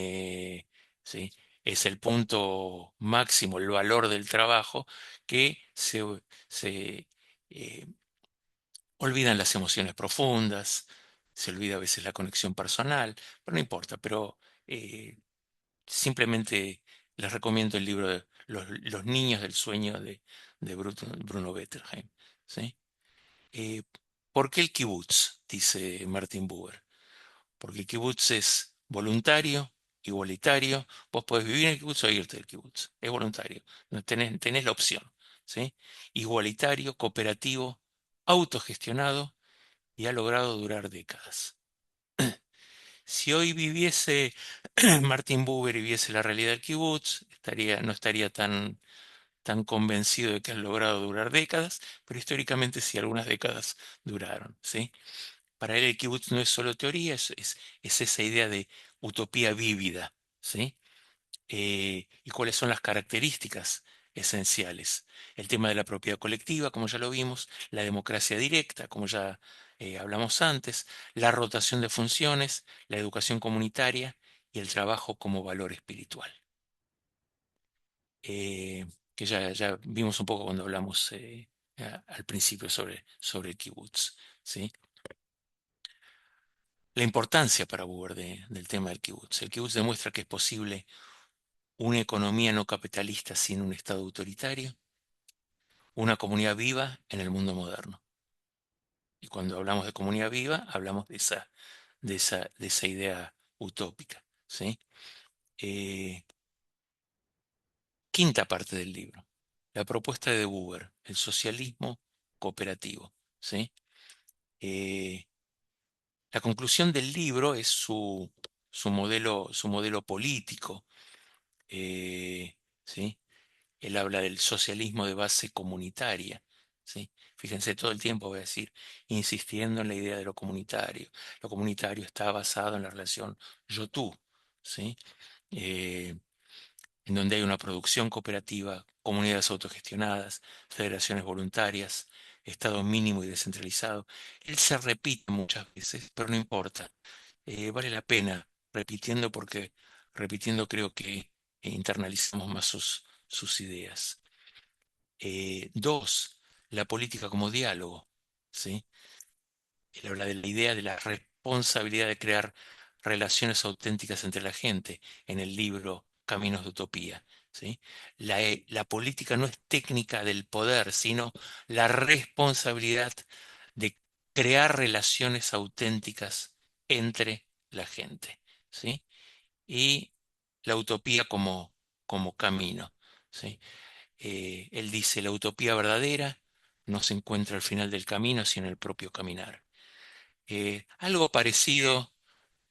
¿sí? Es el punto máximo, el valor del trabajo, que se, eh, olvidan las emociones profundas, se olvida a veces la conexión personal, pero no importa, pero eh, simplemente les recomiendo el libro de Los niños del sueño de Bruno Bettelheim. ¿Sí? Eh, ¿Por qué el kibutz? Dice Martin Buber. Porque el kibutz es voluntario, igualitario. Vos podés vivir en el kibutz o irte del kibutz. Es voluntario. No tenés la opción. ¿Sí? Igualitario, cooperativo, autogestionado y ha logrado durar décadas. Si hoy viviese Martin Buber y viese la realidad del kibutz, no estaría tan convencido de que han logrado durar décadas, pero históricamente sí, algunas décadas duraron, ¿sí? Para él el kibutz no es solo teoría, es esa idea de utopía vívida, ¿sí? Y cuáles son las características esenciales. El tema de la propiedad colectiva, como ya lo vimos, la democracia directa, como ya hablamos antes, la rotación de funciones, la educación comunitaria y el trabajo como valor espiritual. Eh, que ya vimos un poco cuando hablamos al principio sobre el kibutz, ¿sí? La importancia para Buber del tema del kibutz. El kibutz demuestra que es posible una economía no capitalista sin un Estado autoritario, una comunidad viva en el mundo moderno. Y cuando hablamos de comunidad viva, hablamos de esa idea utópica, ¿sí? Eh, Quinta parte del libro. La propuesta de Buber, el socialismo cooperativo, ¿sí? Eh, la conclusión del libro es su modelo político, eh, ¿sí? Él habla del socialismo de base comunitaria, ¿sí? Fíjense, todo el tiempo voy a decir, insistiendo en la idea de lo comunitario. Lo comunitario está basado en la relación yo-tú, ¿sí? Eh, en donde hay una producción cooperativa, comunidades autogestionadas, federaciones voluntarias, Estado mínimo y descentralizado. Él se repite muchas veces, pero no importa. Vale la pena repitiendo porque repitiendo creo que internalizamos más sus ideas. Dos, la política como diálogo, ¿sí? Él habla de la idea de la responsabilidad de crear relaciones auténticas entre la gente en el libro Caminos de Utopía, ¿sí? La política no es técnica del poder, sino la responsabilidad de crear relaciones auténticas entre la gente, ¿sí? Y la utopía como camino, ¿sí? Él dice, la utopía verdadera no se encuentra al final del camino, sino en el propio caminar. Algo parecido,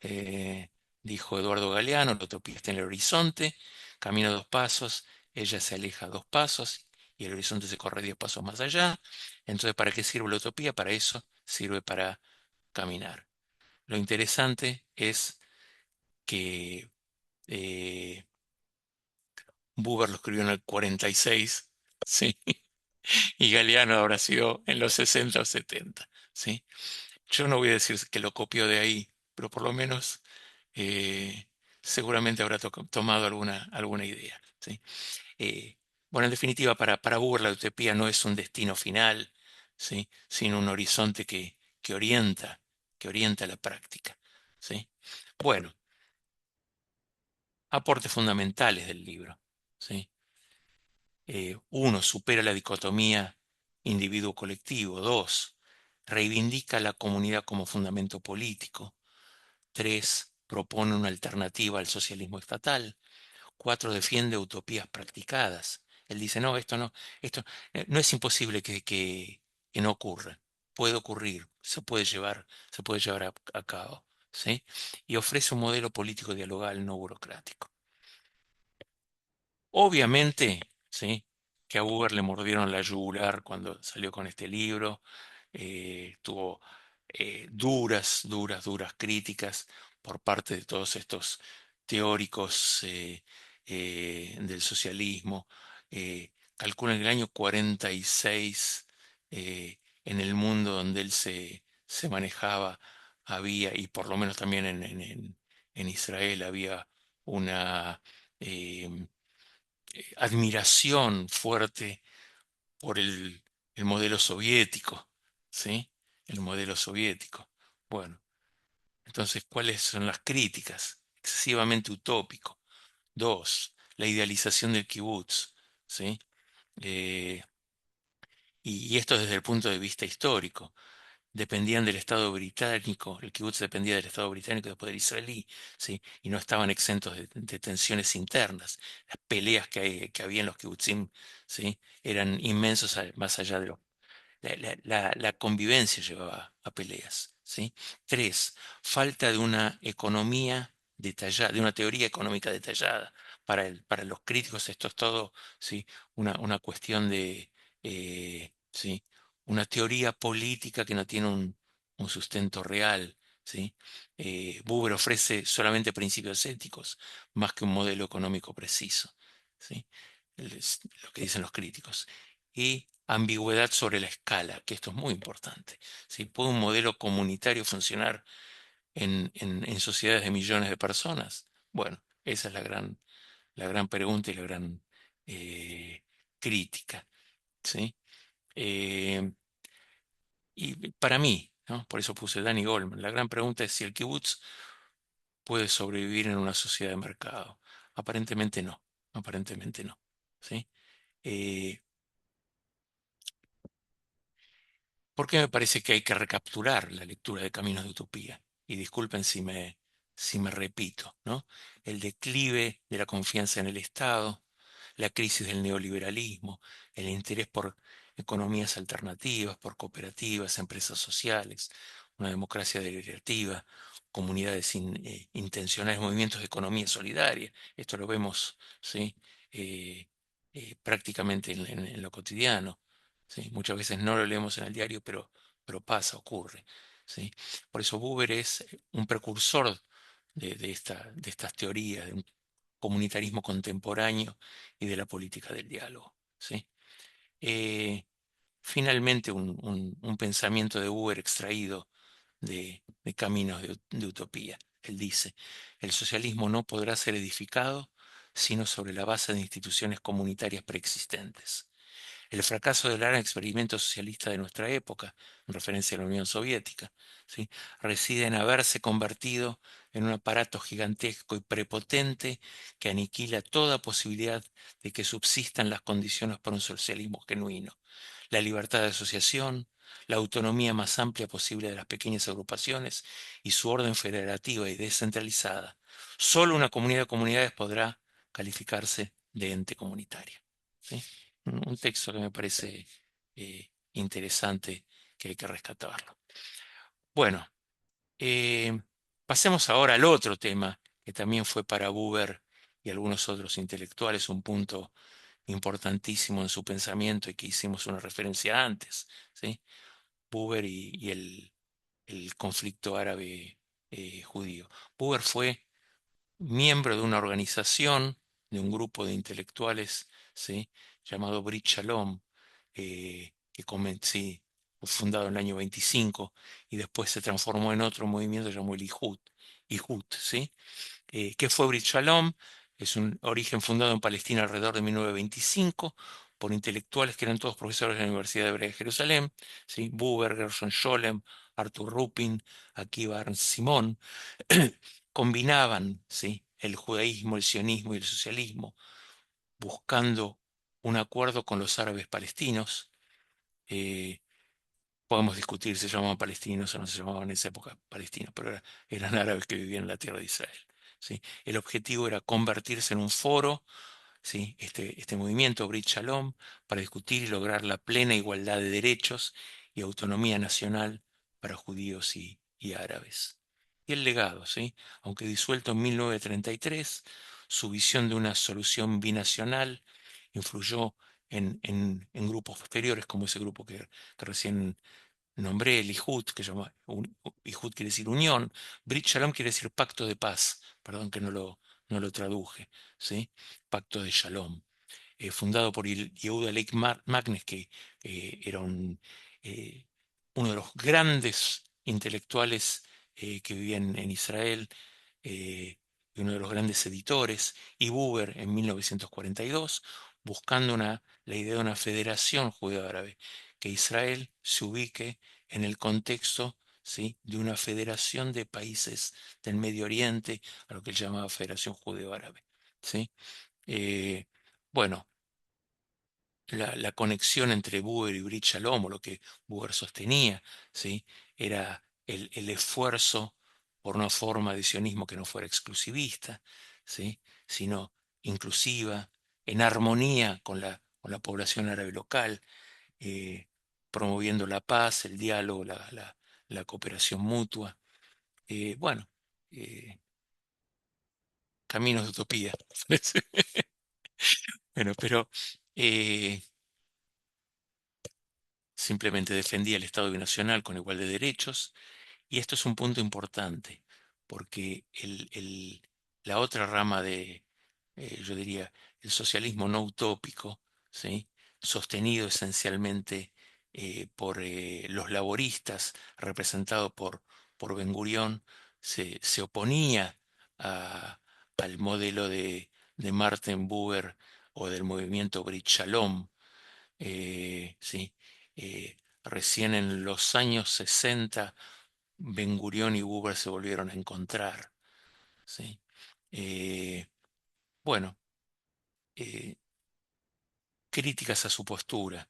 eh, dijo Eduardo Galeano, la utopía está en el horizonte, camina 2 pasos, ella se aleja 2 pasos y el horizonte se corre 10 pasos más allá. Entonces, ¿para qué sirve la utopía? Para eso sirve para caminar. Lo interesante es que eh, Buber lo escribió en el 46, ¿sí? Y Galeano habrá sido en los 60 o 70, ¿sí? Yo no voy a decir que lo copió de ahí, pero por lo menos eh, seguramente habrá tomado alguna idea, ¿sí? Eh, bueno, en definitiva, para Buber la utopía no es un destino final, ¿sí? Sino un horizonte que orienta la práctica, ¿sí? Bueno, aportes fundamentales del libro, ¿sí? Uno, supera la dicotomía individuo-colectivo. Dos, reivindica la comunidad como fundamento político. Tres, propone una alternativa al socialismo estatal. Cuatro, defiende utopías practicadas. Él dice, no, esto no es imposible que no ocurra. Puede ocurrir, se puede llevar a cabo, ¿sí? Y ofrece un modelo político dialogal no burocrático. Obviamente, ¿sí? Que a Buber le mordieron la yugular cuando salió con este libro. Tuvo duras críticas por parte de todos estos teóricos del socialismo. Calculan el año 46 en el mundo donde él se manejaba, había, y por lo menos también en Israel había una eh, admiración fuerte por el modelo soviético, ¿sí? El modelo soviético. Bueno, entonces, ¿cuáles son las críticas? Excesivamente utópico. Dos, la idealización del kibutz, ¿sí? Eh, y esto desde el punto de vista histórico. Dependían del Estado británico, el kibutz dependía del Estado británico y del poder israelí, ¿sí? Y no estaban exentos de tensiones internas. Las peleas que había en los kibutzim, ¿sí? Eran inmensos más allá de la convivencia llevaba a peleas, ¿sí? Tres, falta de una economía detallada, de una teoría económica detallada. Para los críticos esto es todo, ¿sí? Una cuestión de, ¿sí? Una teoría política que no tiene un sustento real, ¿sí? Buber ofrece solamente principios éticos, más que un modelo económico preciso, ¿sí? Es lo que dicen los críticos. Y ambigüedad sobre la escala, que esto es muy importante. ¿Sí? ¿Puede un modelo comunitario funcionar en sociedades de millones de personas? Bueno, esa es la gran pregunta y la gran eh, crítica. ¿Sí? Eh, y para mí, ¿no? Por eso puse Danny Goldman, la gran pregunta es si el kibutz puede sobrevivir en una sociedad de mercado. Aparentemente no, aparentemente no. ¿Sí? Eh, Porque me parece que hay que recapturar la lectura de Caminos de Utopía. Y disculpen si me repito, ¿no? El declive de la confianza en el Estado, la crisis del neoliberalismo, el interés por economías alternativas, por cooperativas, empresas sociales, una democracia deliberativa, comunidades intencionales, movimientos de economía solidaria. Esto lo vemos, ¿sí? Eh, prácticamente en lo cotidiano. ¿Sí? Muchas veces no lo leemos en el diario, pero pasa, ocurre. ¿Sí? Por eso Buber es un precursor de estas teorías, de un comunitarismo contemporáneo y de la política del diálogo. ¿Sí? Eh, Finalmente, un pensamiento de Buber extraído de Caminos de Utopía. Él dice, el socialismo no podrá ser edificado sino sobre la base de instituciones comunitarias preexistentes. El fracaso del gran experimento socialista de nuestra época, en referencia a la Unión Soviética, ¿sí? Reside en haberse convertido en un aparato gigantesco y prepotente que aniquila toda posibilidad de que subsistan las condiciones para un socialismo genuino. La libertad de asociación, la autonomía más amplia posible de las pequeñas agrupaciones y su orden federativa y descentralizada. Solo una comunidad de comunidades podrá calificarse de ente comunitaria. ¿Sí? Un texto que me parece interesante, que hay que rescatarlo. Bueno, eh, pasemos ahora al otro tema que también fue para Buber y algunos otros intelectuales un punto importantísimo en su pensamiento y que hicimos una referencia antes, ¿sí? Buber y el conflicto árabe judío. Buber fue miembro de una organización, de un grupo de intelectuales, ¿sí? Llamado Brit Shalom, sí, fue fundado en el año 25 y después se transformó en otro movimiento llamado el Ihud, ¿sí? ¿Qué fue Brit Shalom? Es un origen fundado en Palestina alrededor de 1925 por intelectuales que eran todos profesores de la Universidad Hebrea de Jerusalén, ¿sí? Buber, Gershon Scholem, Arthur Rupin, Akiva Simón, combinaban, ¿sí? El judaísmo, el sionismo y el socialismo, buscando un acuerdo con los árabes palestinos. eh, Podemos discutir si se llamaban palestinos o no se llamaban en esa época palestinos, pero eran árabes que vivían en la tierra de Israel. ¿Sí? El objetivo era convertirse en un foro, ¿sí? Este movimiento Brit Shalom, para discutir y lograr la plena igualdad de derechos y autonomía nacional para judíos y árabes. Y el legado, ¿sí? Aunque disuelto en 1933, su visión de una solución binacional influyó en grupos posteriores, como ese grupo que recién nombré, el Ihud, que llama, Ihud quiere decir unión, Brit Shalom quiere decir pacto de paz, perdón que no lo traduje, ¿sí? Pacto de Shalom, fundado por Yehuda Leib Magnes, que era eh, uno de los grandes intelectuales que vivían en Israel, y uno de los grandes editores, y Buber en 1942, buscando la idea de una federación judeo-árabe, que Israel se ubique en el contexto, ¿sí?, de una federación de países del Medio Oriente, a lo que él llamaba Federación Judeo-Árabe. ¿Sí? Eh, bueno, la conexión entre Buber y Brit Shalom, o lo que Buber sostenía, ¿sí?, era el esfuerzo por una forma de sionismo que no fuera exclusivista, ¿sí?, sino inclusiva, en armonía con la población árabe local, eh, promoviendo la paz, el diálogo, la cooperación mutua. Bueno, eh, caminos de utopía. Bueno, pero eh, simplemente defendía el Estado binacional con igual de derechos. Y esto es un punto importante, porque la otra rama yo diría, el socialismo no utópico, ¿sí?, sostenido esencialmente por los laboristas, representado por Ben-Gurión, se oponía al modelo de Martin Buber o del movimiento Brit Shalom. Sí, recién en los años 60 Ben Gurión y Buber se volvieron a encontrar. ¿Sí? Eh, bueno, eh, críticas a su postura.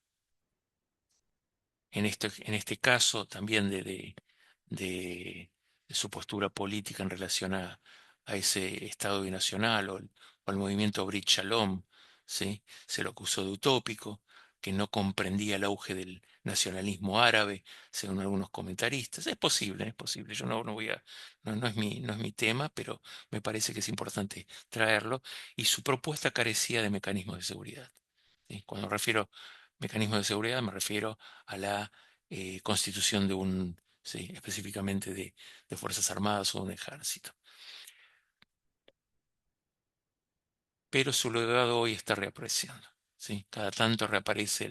En este caso también de su postura política en relación a ese Estado binacional o al movimiento Brit Shalom, ¿sí? Se lo acusó de utópico, que no comprendía el auge del nacionalismo árabe, según algunos comentaristas. Es posible, es posible. Yo no voy a, no es mi tema, pero me parece que es importante traerlo. Y su propuesta carecía de mecanismos de seguridad. ¿Sí? Cuando refiero a mecanismos de seguridad, me refiero a la constitución de sí, específicamente de Fuerzas Armadas o un ejército. Pero su legado hoy está reapareciendo. ¿Sí? Cada tanto reaparece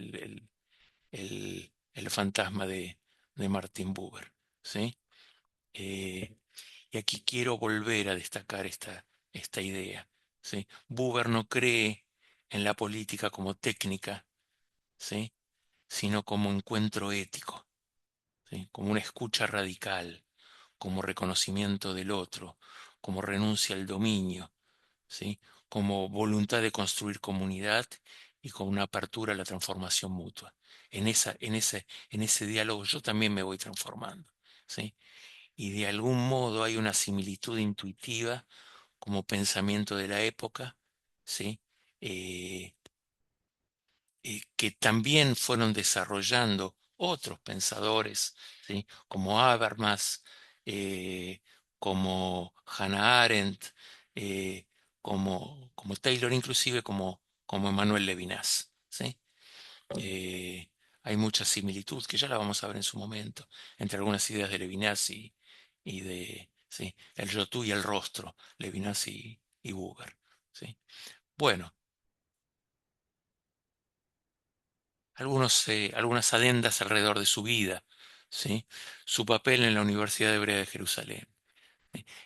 el fantasma de Martin Buber. ¿Sí? Eh, y aquí quiero volver a destacar esta idea. ¿Sí? Buber no cree en la política como técnica, ¿sí?, sino como encuentro ético, ¿sí?, como una escucha radical, como reconocimiento del otro, como renuncia al dominio, ¿sí?, como voluntad de construir comunidad y con una apertura a la transformación mutua. En ese diálogo yo también me voy transformando, ¿sí? Y de algún modo hay una similitud intuitiva como pensamiento de la época, ¿sí?, Eh, que también fueron desarrollando otros pensadores, ¿sí?, como Habermas, eh, como Hannah Arendt, eh, como Taylor, inclusive como Emmanuel Levinas. ¿Sí? Eh, Hay mucha similitud, que ya la vamos a ver en su momento, entre algunas ideas de Levinas y de, ¿sí?, el yo, tú y el rostro, Levinas y Buber. ¿Sí? Bueno, algunas adendas alrededor de su vida, ¿sí? Su papel en la Universidad Hebrea de Jerusalén.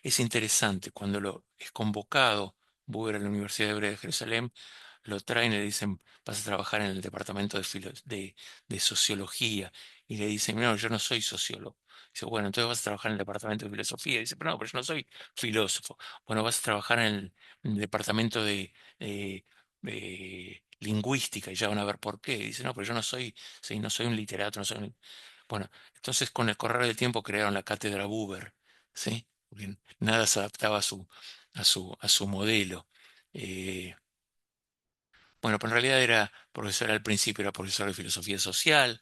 Es interesante, cuando es convocado Buber a la Universidad Hebrea de Jerusalén, lo traen y le dicen: vas a trabajar en el departamento de sociología. Y le dicen: no, yo no soy sociólogo. Dice: bueno, entonces vas a trabajar en el departamento de filosofía. Dice: pero no, pero yo no soy filósofo. Bueno, vas a trabajar en el departamento de lingüística, y ya van a ver por qué. Dice: no, pero yo no soy, sí, no soy un literato, no soy Bueno, entonces con el correr del tiempo crearon la cátedra Buber, ¿sí? Porque nada se adaptaba a su modelo. Eh, bueno, pero en realidad era profesor al principio, era profesor de filosofía social,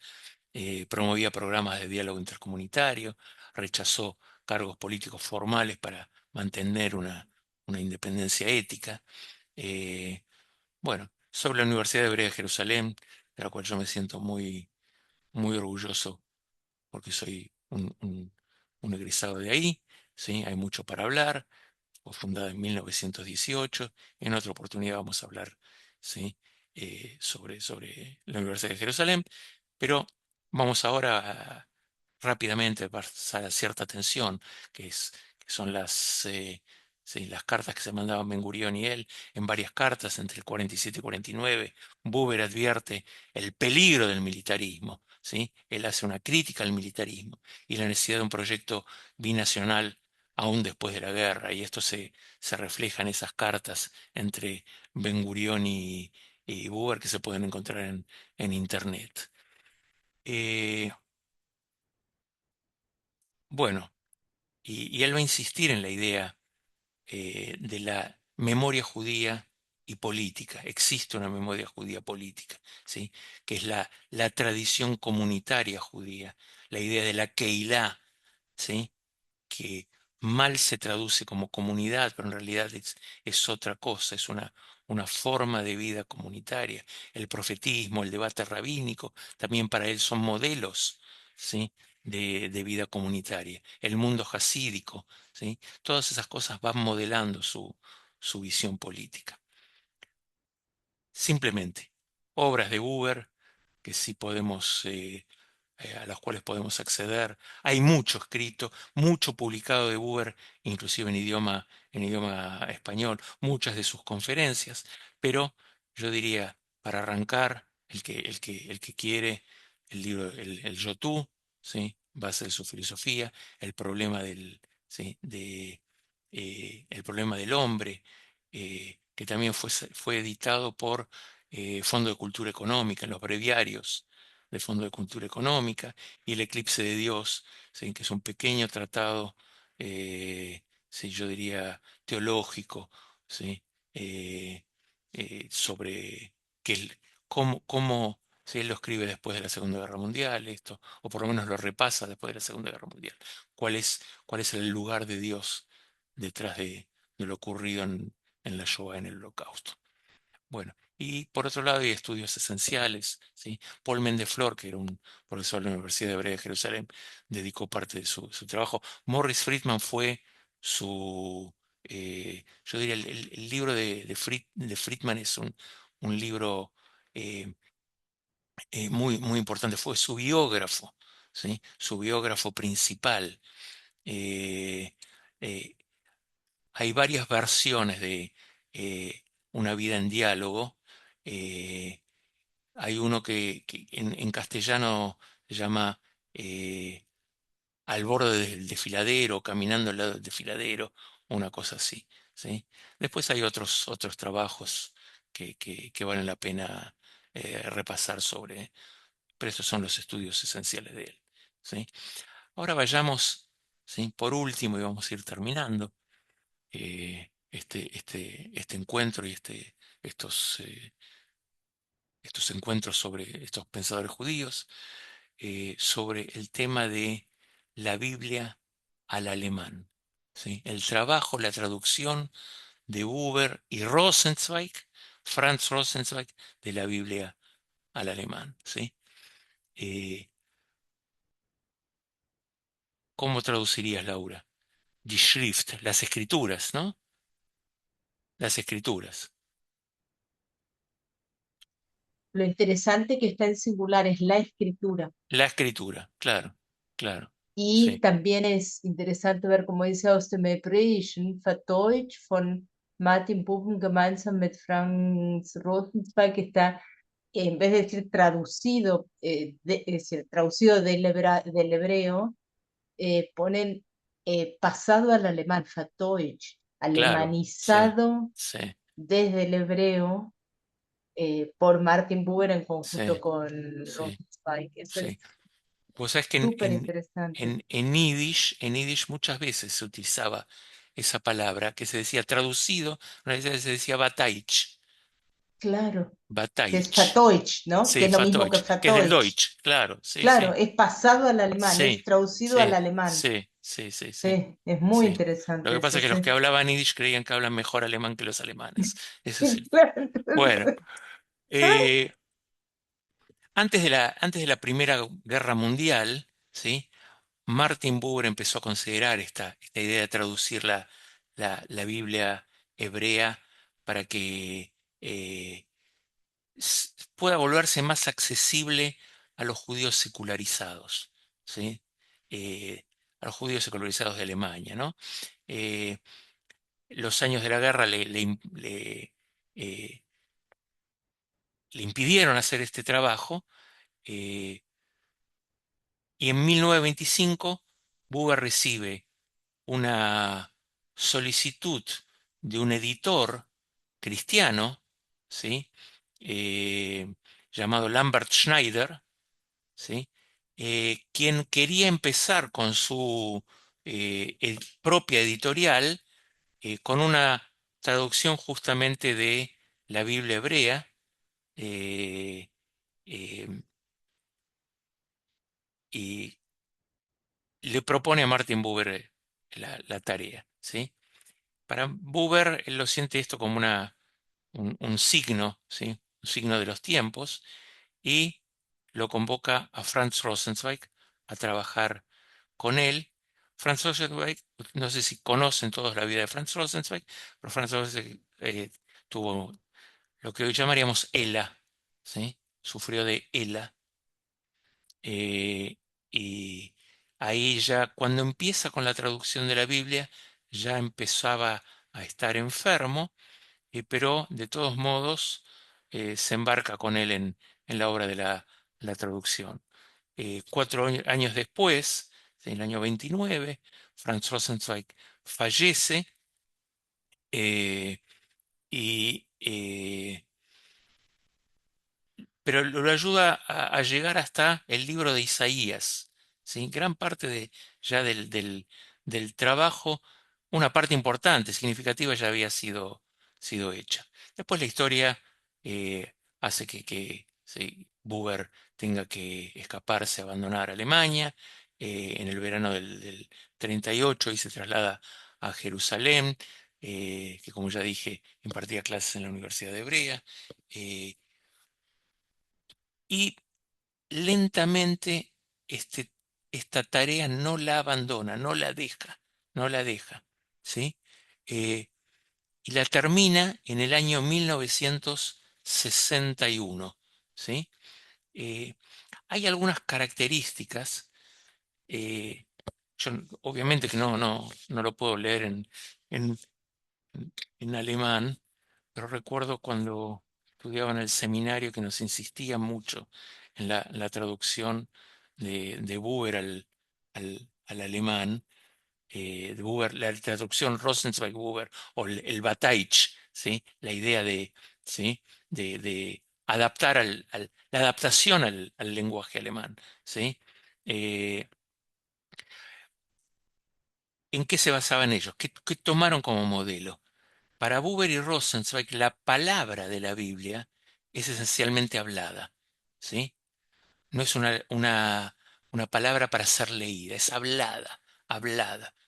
promovía programas de diálogo intercomunitario, rechazó cargos políticos formales para mantener una independencia ética. Eh, bueno, sobre la Universidad Hebrea de Jerusalén, de la cual yo me siento muy orgulloso porque soy un egresado de ahí. ¿Sí? Hay mucho para hablar. Fue fundada en 1918. En otra oportunidad vamos a hablar, ¿sí?, sobre la Universidad de Jerusalén. Pero vamos ahora rápidamente pasar a cierta tensión, que son sí, las cartas que se mandaban Ben Gurión y él, en varias cartas entre el 47 y 49, Buber advierte el peligro del militarismo, ¿sí? Él hace una crítica al militarismo y la necesidad de un proyecto binacional aún después de la guerra, y esto se refleja en esas cartas entre Ben Gurión y Buber que se pueden encontrar en Internet. Eh, bueno. Y él va a insistir en la idea de la memoria judía y política. Existe una memoria judía política, ¿sí? Que es la tradición comunitaria judía, la idea de la Keilah, ¿sí? Que mal se traduce como comunidad, pero en realidad es otra cosa, es una forma de vida comunitaria. El profetismo, el debate rabínico, también para él son modelos, ¿sí? de vida comunitaria. El mundo jasídico, ¿sí? Todas esas cosas van modelando su visión política. Simplemente, obras de Buber que sí podemos a los cuales podemos acceder. Hay mucho escrito, mucho publicado de Buber, inclusive en idioma español, muchas de sus conferencias, pero yo diría, para arrancar, el que quiere, el libro, el Yo Tú, ¿sí? Base de su filosofía, el problema ¿sí? El problema del hombre, que también fue editado por Fondo de Cultura Económica, en los breviarios del Fondo de Cultura Económica, y El Eclipse de Dios, ¿sí? Que es un pequeño tratado, sí, yo diría, teológico, ¿sí? Eh, sobre que ¿sí? Él lo escribe después de la Segunda Guerra Mundial, esto, o por lo menos lo repasa después de la Segunda Guerra Mundial. Cuál es el lugar de Dios detrás de lo ocurrido en la Shoah, en el Holocausto? Bueno, y por otro lado hay estudios esenciales, ¿sí? Paul Mendeflor, que era un profesor de la Universidad Hebrea de Jerusalén, dedicó parte de su trabajo. Morris Friedman fue yo diría, el libro de Friedman es un libro eh, muy importante, fue su biógrafo, ¿sí? Su biógrafo principal. Eh, eh, Hay varias versiones de Una vida en diálogo. eh, Hay uno que en castellano se llama eh, Al borde del desfiladero, caminando al lado del desfiladero, una cosa así, ¿sí? Después hay otros trabajos que valen la pena repasar sobre, pero esos son los estudios esenciales de él, ¿sí? Ahora vayamos, ¿sí? Por último, y vamos a ir terminando este encuentro y estos, eh, estos encuentros sobre estos pensadores judíos, sobre el tema de la Biblia al alemán. ¿Sí? El trabajo, la traducción de Buber y Rosenzweig, Franz Rosenzweig, de la Biblia al alemán. ¿Sí? Eh, ¿Cómo traducirías, Laura? Die Schrift, las escrituras, ¿no? Las escrituras. Lo interesante que está en singular es la escritura. La escritura, claro, claro. Y Sí, también es interesante ver, como dice, aus dem Hebräischen verdeutscht von Martin Buber gemeinsam mit Franz Rosenzweig, que está, en vez de decir traducido, es decir, traducido del hebreo, ponen pasado al alemán, verdeutscht, claro, sí, alemanizado sí, desde el hebreo por Martin Buber en sí, conjunto con sí, Rosenzweig. Eso sí. es Vos sabés que súper interesante. en Yiddish muchas veces se utilizaba esa palabra que se decía traducido, en realidad se decía Bataich, Claro, que es Bataich, Verdeutsch, ¿no? Que sí, es lo mismo que Fatoich, que es del Verdeutsch. Deutsch, claro, sí, Claro, sí, es pasado al alemán, es sí, traducido al sí, alemán. sí, sí, sí, sí, Sí, es muy sí. Lo interesante que pasa eso, es que los que sí. hablaban Yiddish creían que hablan mejor alemán que los alemanes, eso sí. Claro. Bueno, eh, antes de la Primera Guerra Mundial, ¿sí? Martin Buber empezó a considerar esta idea de traducir la Biblia hebrea para que pueda volverse más accesible a los judíos secularizados, ¿sí? eh, a los judíos secularizados de Alemania, ¿no? Eh, los años de la guerra eh, le impidieron hacer este trabajo, eh, y en 1925 Buber recibe una solicitud de un editor cristiano, ¿sí? Eh, llamado Lambert Schneider, ¿sí? Quien quería empezar con su propia editorial, con una traducción justamente de la Biblia hebrea, eh, eh, y le propone a Martin Buber la tarea, ¿sí? Para Buber, él lo siente esto como un signo, ¿sí? Un signo de los tiempos, y lo convoca a Franz Rosenzweig a trabajar con él. Franz Rosenzweig, no sé si conocen todos la vida de Franz Rosenzweig, pero Franz Rosenzweig tuvo lo que hoy llamaríamos ELA, ¿sí? Sufrió de ELA. eh, y ahí ya, cuando empieza con la traducción de la Biblia, ya empezaba a estar enfermo, pero de todos modos se embarca con él en la obra de la traducción. 4 años después, en el año 29, Franz Rosenzweig fallece, eh, y pero lo ayuda a llegar hasta el libro de Isaías, ¿sí? Gran parte ya del trabajo, una parte importante, significativa, ya había sido hecha. Después la historia hace que sí, Buber tenga que escaparse, abandonar Alemania en el verano del 38, y se traslada a Jerusalén, que como ya dije, impartía clases en la Universidad de Hebrea. eh, y lentamente este, esta tarea no la abandona, no la deja, ¿sí? Eh, y la termina en el año 1961, ¿sí? Eh, hay algunas características, eh, yo obviamente que no lo puedo leer en, en alemán, pero recuerdo cuando estudiaba en el seminario que nos insistía mucho en la traducción de Buber al alemán, de Buber, la traducción Rosenzweig-Buber, o el Bataitsch, ¿sí? La idea ¿sí? de adaptar la adaptación al lenguaje alemán, ¿sí? Eh, ¿En qué se basaban ellos? ¿Qué tomaron como modelo? Para Buber y Rosenzweig, la palabra de la Biblia es esencialmente hablada, ¿sí? No es una palabra para ser leída, es hablada,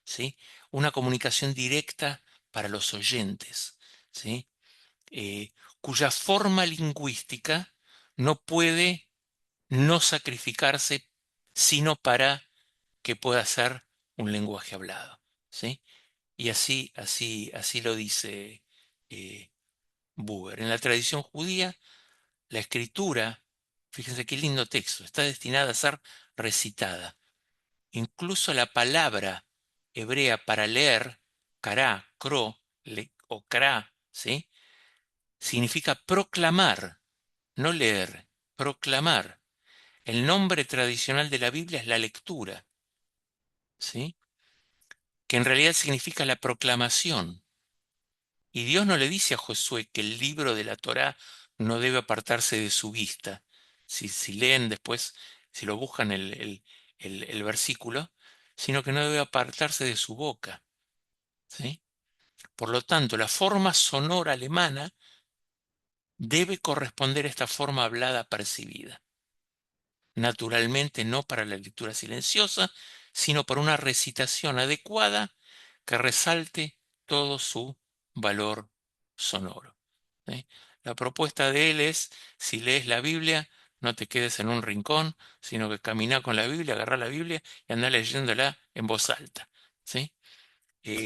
¿sí? Una comunicación directa para los oyentes, ¿sí? Eh, cuya forma lingüística no puede no sacrificarse sino para que pueda ser un lenguaje hablado, ¿sí? Y así lo dice eh, Buber. En la tradición judía, la escritura, fíjense qué lindo texto, está destinada a ser recitada. Incluso la palabra hebrea para leer, kará, kro, o kra, ¿sí? Significa proclamar, no leer, proclamar. El nombre tradicional de la Biblia es la lectura, ¿sí? Que en realidad significa la proclamación. Y Dios no le dice a Josué que el libro de la Torá no debe apartarse de su vista. Si leen después, si lo buscan el versículo, sino que no debe apartarse de su boca, ¿sí? Por lo tanto, la forma sonora alemana debe corresponder a esta forma hablada percibida. Naturalmente no para la lectura silenciosa, sino para una recitación adecuada que resalte todo su valor sonoro, ¿sí? La propuesta de él es: si lees la Biblia, no te quedes en un rincón, sino que camina con la Biblia, agarra la Biblia y anda leyéndola en voz alta, ¿sí?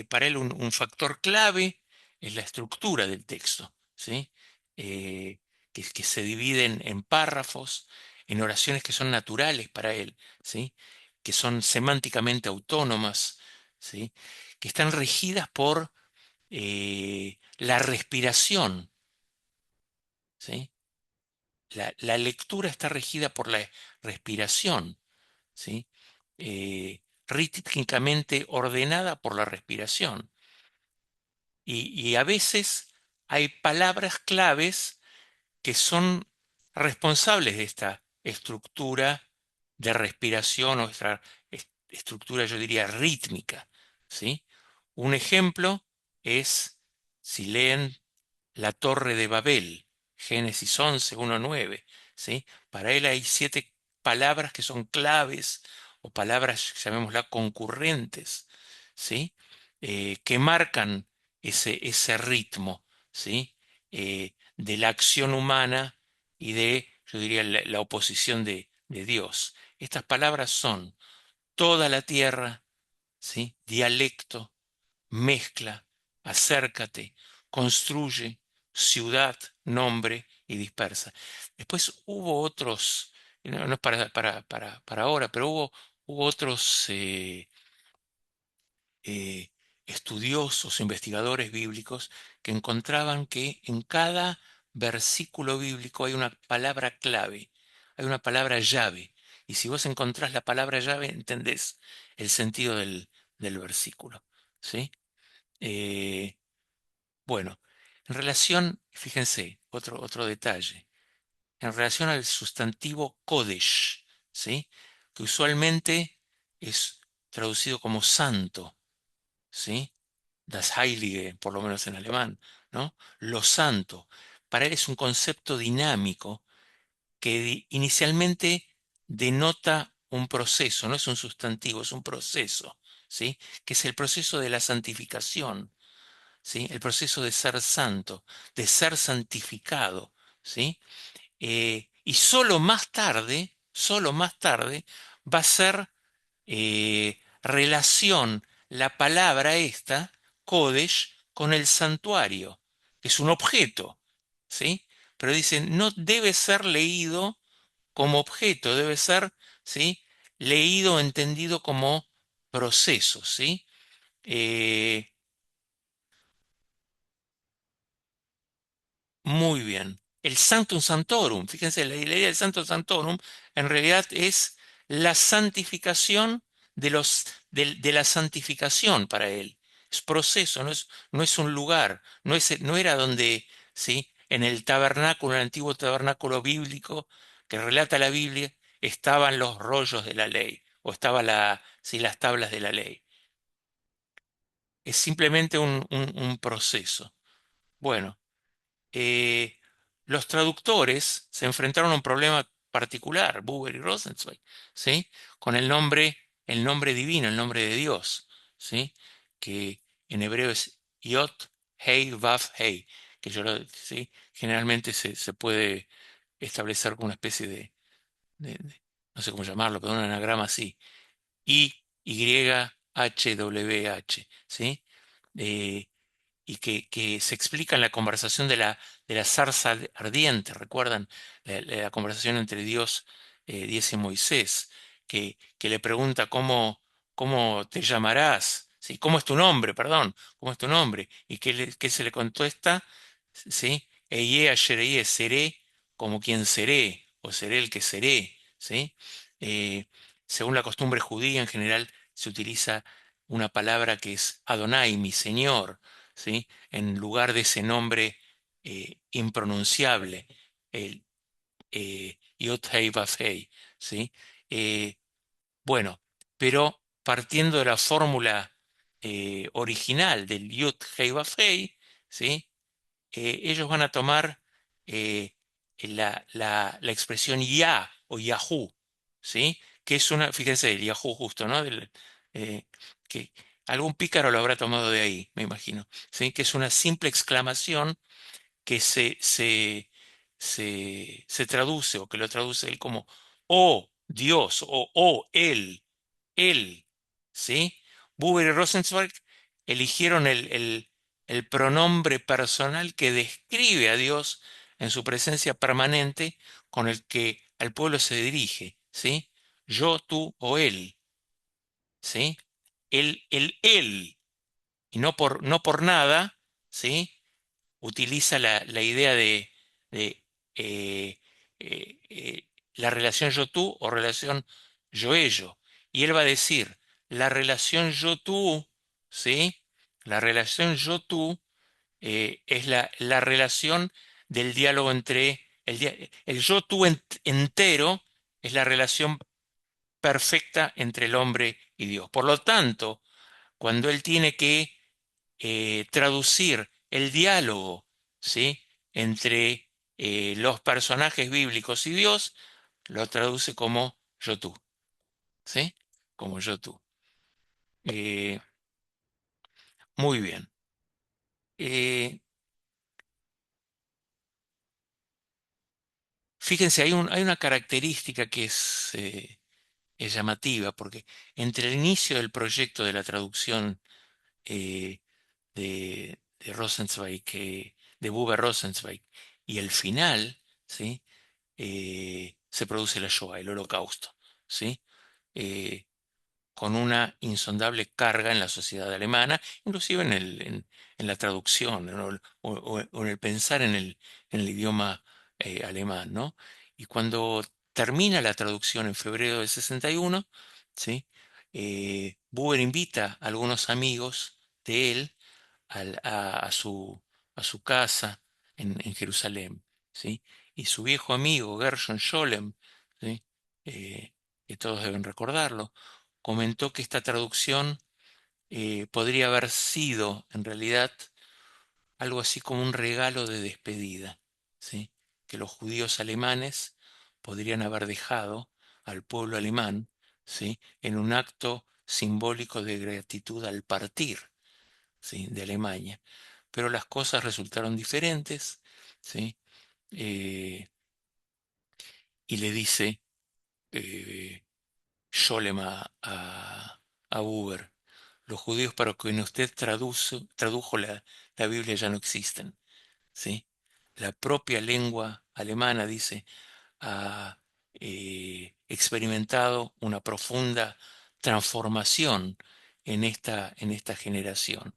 Para él un factor clave es la estructura del texto, ¿sí? Eh, que se dividen en párrafos, en oraciones que son naturales para él, ¿sí? que son semánticamente autónomas, ¿sí? Que están regidas por la respiración, ¿sí? La lectura está regida por la respiración, ¿sí? Rítmicamente ordenada por la respiración. Y a veces hay palabras claves que son responsables de esta estructura de respiración o esta estructura, yo diría, rítmica, ¿sí? Un ejemplo es, si leen la Torre de Babel, Génesis 11, 1, 9, ¿sí? Para él hay 7 palabras que son claves o palabras, llamémoslas, concurrentes, ¿sí? Que marcan ese ritmo, ¿sí? De la acción humana y de, yo diría, la oposición de Dios. Estas palabras son toda la tierra, ¿sí? Dialecto, mezcla, acércate, construye, ciudad, nombre y dispersa. Después hubo otros, no es para ahora, pero hubo otros eh, estudiosos, investigadores bíblicos que encontraban que en cada versículo bíblico hay una palabra clave, hay una palabra llave. Y si vos encontrás la palabra llave, entendés el sentido del versículo. ¿Sí? Eh, bueno, en relación, fíjense, otro detalle, en relación al sustantivo Kodesh, ¿sí? Que usualmente es traducido como santo, ¿sí? Das Heilige, por lo menos en alemán, ¿no? Lo santo. Para él es un concepto dinámico que inicialmente denota un proceso, no es un sustantivo, es un proceso, ¿sí? Que es el proceso de la santificación. ¿Sí? El proceso de ser santo, de ser santificado, ¿sí? Y solo más tarde va a ser relación la palabra esta, Kodesh, con el santuario, que es un objeto, ¿sí? Pero dicen, no debe ser leído como objeto, debe ser, ¿sí? Leído o entendido como proceso, ¿sí? Eh, Muy bien. El Sanctum Sanctorum, fíjense, la idea del Sanctum Sanctorum en realidad es la santificación de la santificación para él. Es proceso, no es un lugar, no era donde, ¿sí? En el tabernáculo, en el antiguo tabernáculo bíblico que relata la Biblia, estaban los rollos de la ley, o estaban sí, las tablas de la ley. Es simplemente un proceso. Bueno. eh, los traductores se enfrentaron a un problema particular, Buber y Rosenzweig, ¿sí? Con el nombre divino, el nombre de Dios, ¿sí? Que en hebreo es Yod, Hei, Vav, Hei, que ¿sí? Generalmente se puede establecer como una especie no sé cómo llamarlo, pero un anagrama así, I, Y, H, W, H, ¿sí? Eh, y que se explica en la conversación de la zarza ardiente, ¿recuerdan? La conversación entre Dios y Moisés, que le pregunta cómo te llamarás, ¿sí? ¿Cómo es tu nombre? Perdón, ¿cómo es tu nombre? Y que se le contesta, ¿sí? Eye ashereye, seré como quien seré, o seré el que seré, ¿sí? Eh, Según la costumbre judía en general se utiliza una palabra que es Adonai, mi Señor, ¿sí? En lugar de ese nombre impronunciable, el Yod Hei Vav Hei, ¿sí? Eh, bueno, pero partiendo de la fórmula original del Yod Hei Vav Hei, ¿sí? Ellos van a tomar eh, la expresión Ya o Yahoo, ¿sí? Que es una, fíjense, el Yahoo justo, ¿no? Eh, que algún pícaro lo habrá tomado de ahí, me imagino, ¿sí? Que es una simple exclamación que se traduce o que lo traduce él como oh Dios o oh él, ¿sí? Buber y Rosenzweig eligieron el pronombre personal que describe a Dios en su presencia permanente con el que al pueblo se dirige, ¿sí? Yo, tú o él. ¿sí? Él, y no por nada, ¿sí? Utiliza la idea de, eh, eh, eh, la relación yo-tú o relación yo-ello. Y él va a decir, la relación yo-tú, ¿sí? La relación yo-tú es la relación del diálogo entre el yo-tú entero, es la relación perfecta entre el hombre y Dios. Por lo tanto, cuando él tiene que traducir el diálogo, ¿sí? entre los personajes bíblicos y Dios, lo traduce como yo-tú, ¿sí? Como yo-tú. Eh, muy bien. Eh, fíjense, hay una característica que es llamativa, porque entre el inicio del proyecto de la traducción eh, de Rosenzweig, de Buber Rosenzweig, y el final, ¿sí? Se produce la Shoah, el holocausto, ¿sí? Eh, con una insondable carga en la sociedad alemana, inclusive en la traducción, ¿no? O en el pensar en el idioma alemán, ¿no? Y cuando termina la traducción en febrero del 61, ¿sí? Buber invita a algunos amigos de él a su casa en Jerusalén, ¿sí? Y su viejo amigo Gershon Scholem, ¿sí? Eh, que todos deben recordarlo, comentó que esta traducción podría haber sido en realidad algo así como un regalo de despedida, ¿sí? Que los judíos alemanes podrían haber dejado al pueblo alemán, ¿sí? En un acto simbólico de gratitud al partir, ¿sí? De Alemania. Pero las cosas resultaron diferentes, ¿sí? Eh, y le dice eh, Scholem a Buber, los judíos para quienes usted tradujo la Biblia ya no existen, ¿sí? La propia lengua alemana, dice, ha experimentado una profunda transformación en esta generación,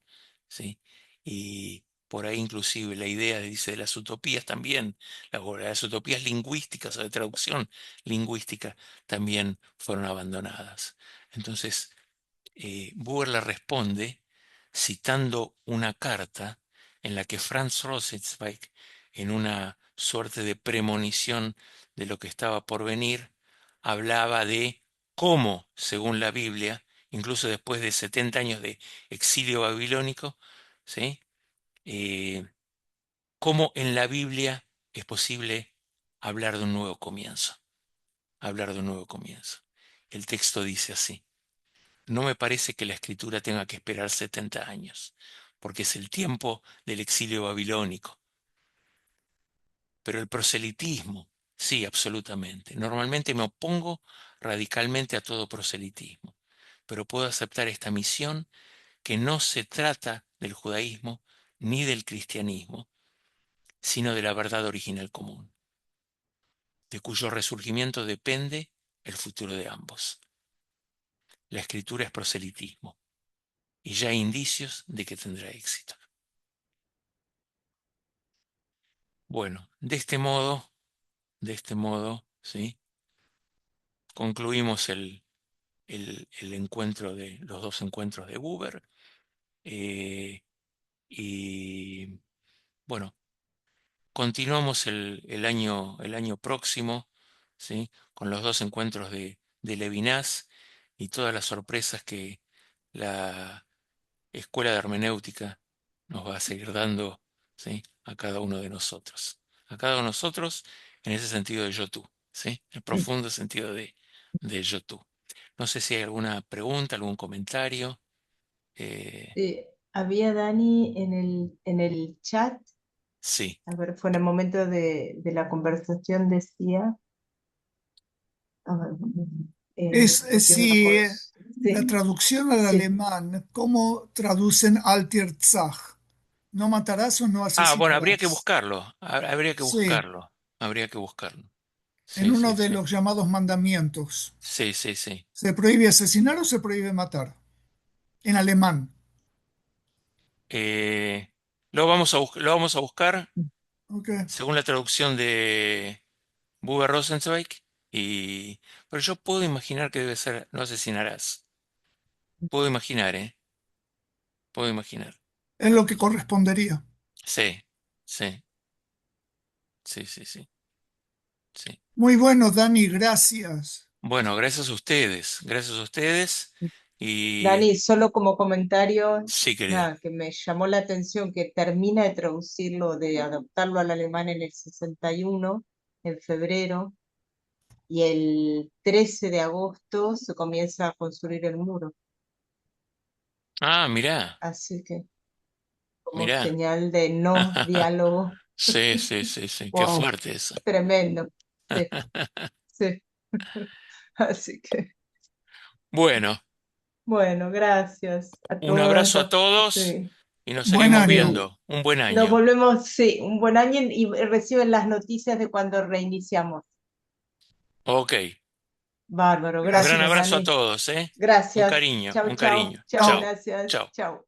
¿sí? Y por ahí inclusive la idea, dice, de las utopías también, las utopías lingüísticas o de traducción lingüística también fueron abandonadas. Entonces, Buber le responde citando una carta en la que Franz Rosenzweig, en una suerte de premonición de lo que estaba por venir, hablaba de cómo, según la Biblia, incluso después de 70 años de exilio babilónico, ¿sí? Eh, cómo en la Biblia es posible hablar de un nuevo comienzo, hablar de un nuevo comienzo. El texto dice así. No me parece que la escritura tenga que esperar 70 años, porque es el tiempo del exilio babilónico. Pero el proselitismo, sí, absolutamente. Normalmente me opongo radicalmente a todo proselitismo, pero puedo aceptar esta misión que no se trata del judaísmo ni del cristianismo, sino de la verdad original común, de cuyo resurgimiento depende el futuro de ambos. La escritura es proselitismo, y ya hay indicios de que tendrá éxito. Bueno, de este modo, ¿sí? Concluimos el encuentro de los dos encuentros de Buber. eh, y bueno, continuamos el año próximo, ¿sí? Con los dos encuentros de Levinas y todas las sorpresas que la escuela de hermenéutica nos va a seguir dando, ¿sí? A cada uno de nosotros. A cada uno de nosotros en ese sentido de yo-tú, ¿sí? El profundo sentido de yo-tú. No sé si hay alguna pregunta, algún comentario. Eh, Había Dani en el chat, sí. a ver, fue en el momento de la conversación, decía, a ver, porque no me Si acuerdo. la Sí, traducción al sí. alemán, ¿cómo traducen Alterzach? ¿No matarás o no Ah, bueno, habría que asesinarás? buscarlo. Habría que Sí, buscarlo. Habría que buscarlo. en Sí, uno sí, de sí. los llamados mandamientos. Sí, sí, sí. ¿Se prohíbe asesinar o se prohíbe matar? En alemán. Eh, lo vamos a buscar Ok. según la traducción de Buber Rosenzweig. Y, pero yo puedo imaginar que debe ser no asesinarás. Puedo imaginar, ¿eh? Puedo imaginar. Es lo que correspondería. Sí, sí, sí, sí, sí, sí. Muy bueno, Dani, gracias. Bueno, gracias a ustedes. Gracias a ustedes. Y Dani, solo como comentario, sí, querida. nada, que me llamó la atención que termina de traducirlo, de adaptarlo al alemán en el 61, en febrero, y el 13 de agosto se comienza a construir el muro. Ah, mirá, Así que como mirá. señal de no diálogo. Sí, sí, sí, sí. Qué Wow, fuerte eso. tremendo. Sí, sí. Así que, Bueno, bueno, gracias a un todos. abrazo a todos Sí. y nos Buen seguimos año. viendo. Un buen Nos año. volvemos, sí, un buen año y reciben las noticias de cuando reiniciamos. Ok. Bárbaro, Un gran gracias, Gracias. abrazo a Dani. todos, ¿eh? Un Gracias. cariño, Chau, un chau. cariño. Chau, Chao, Chao. gracias. chao. Chau.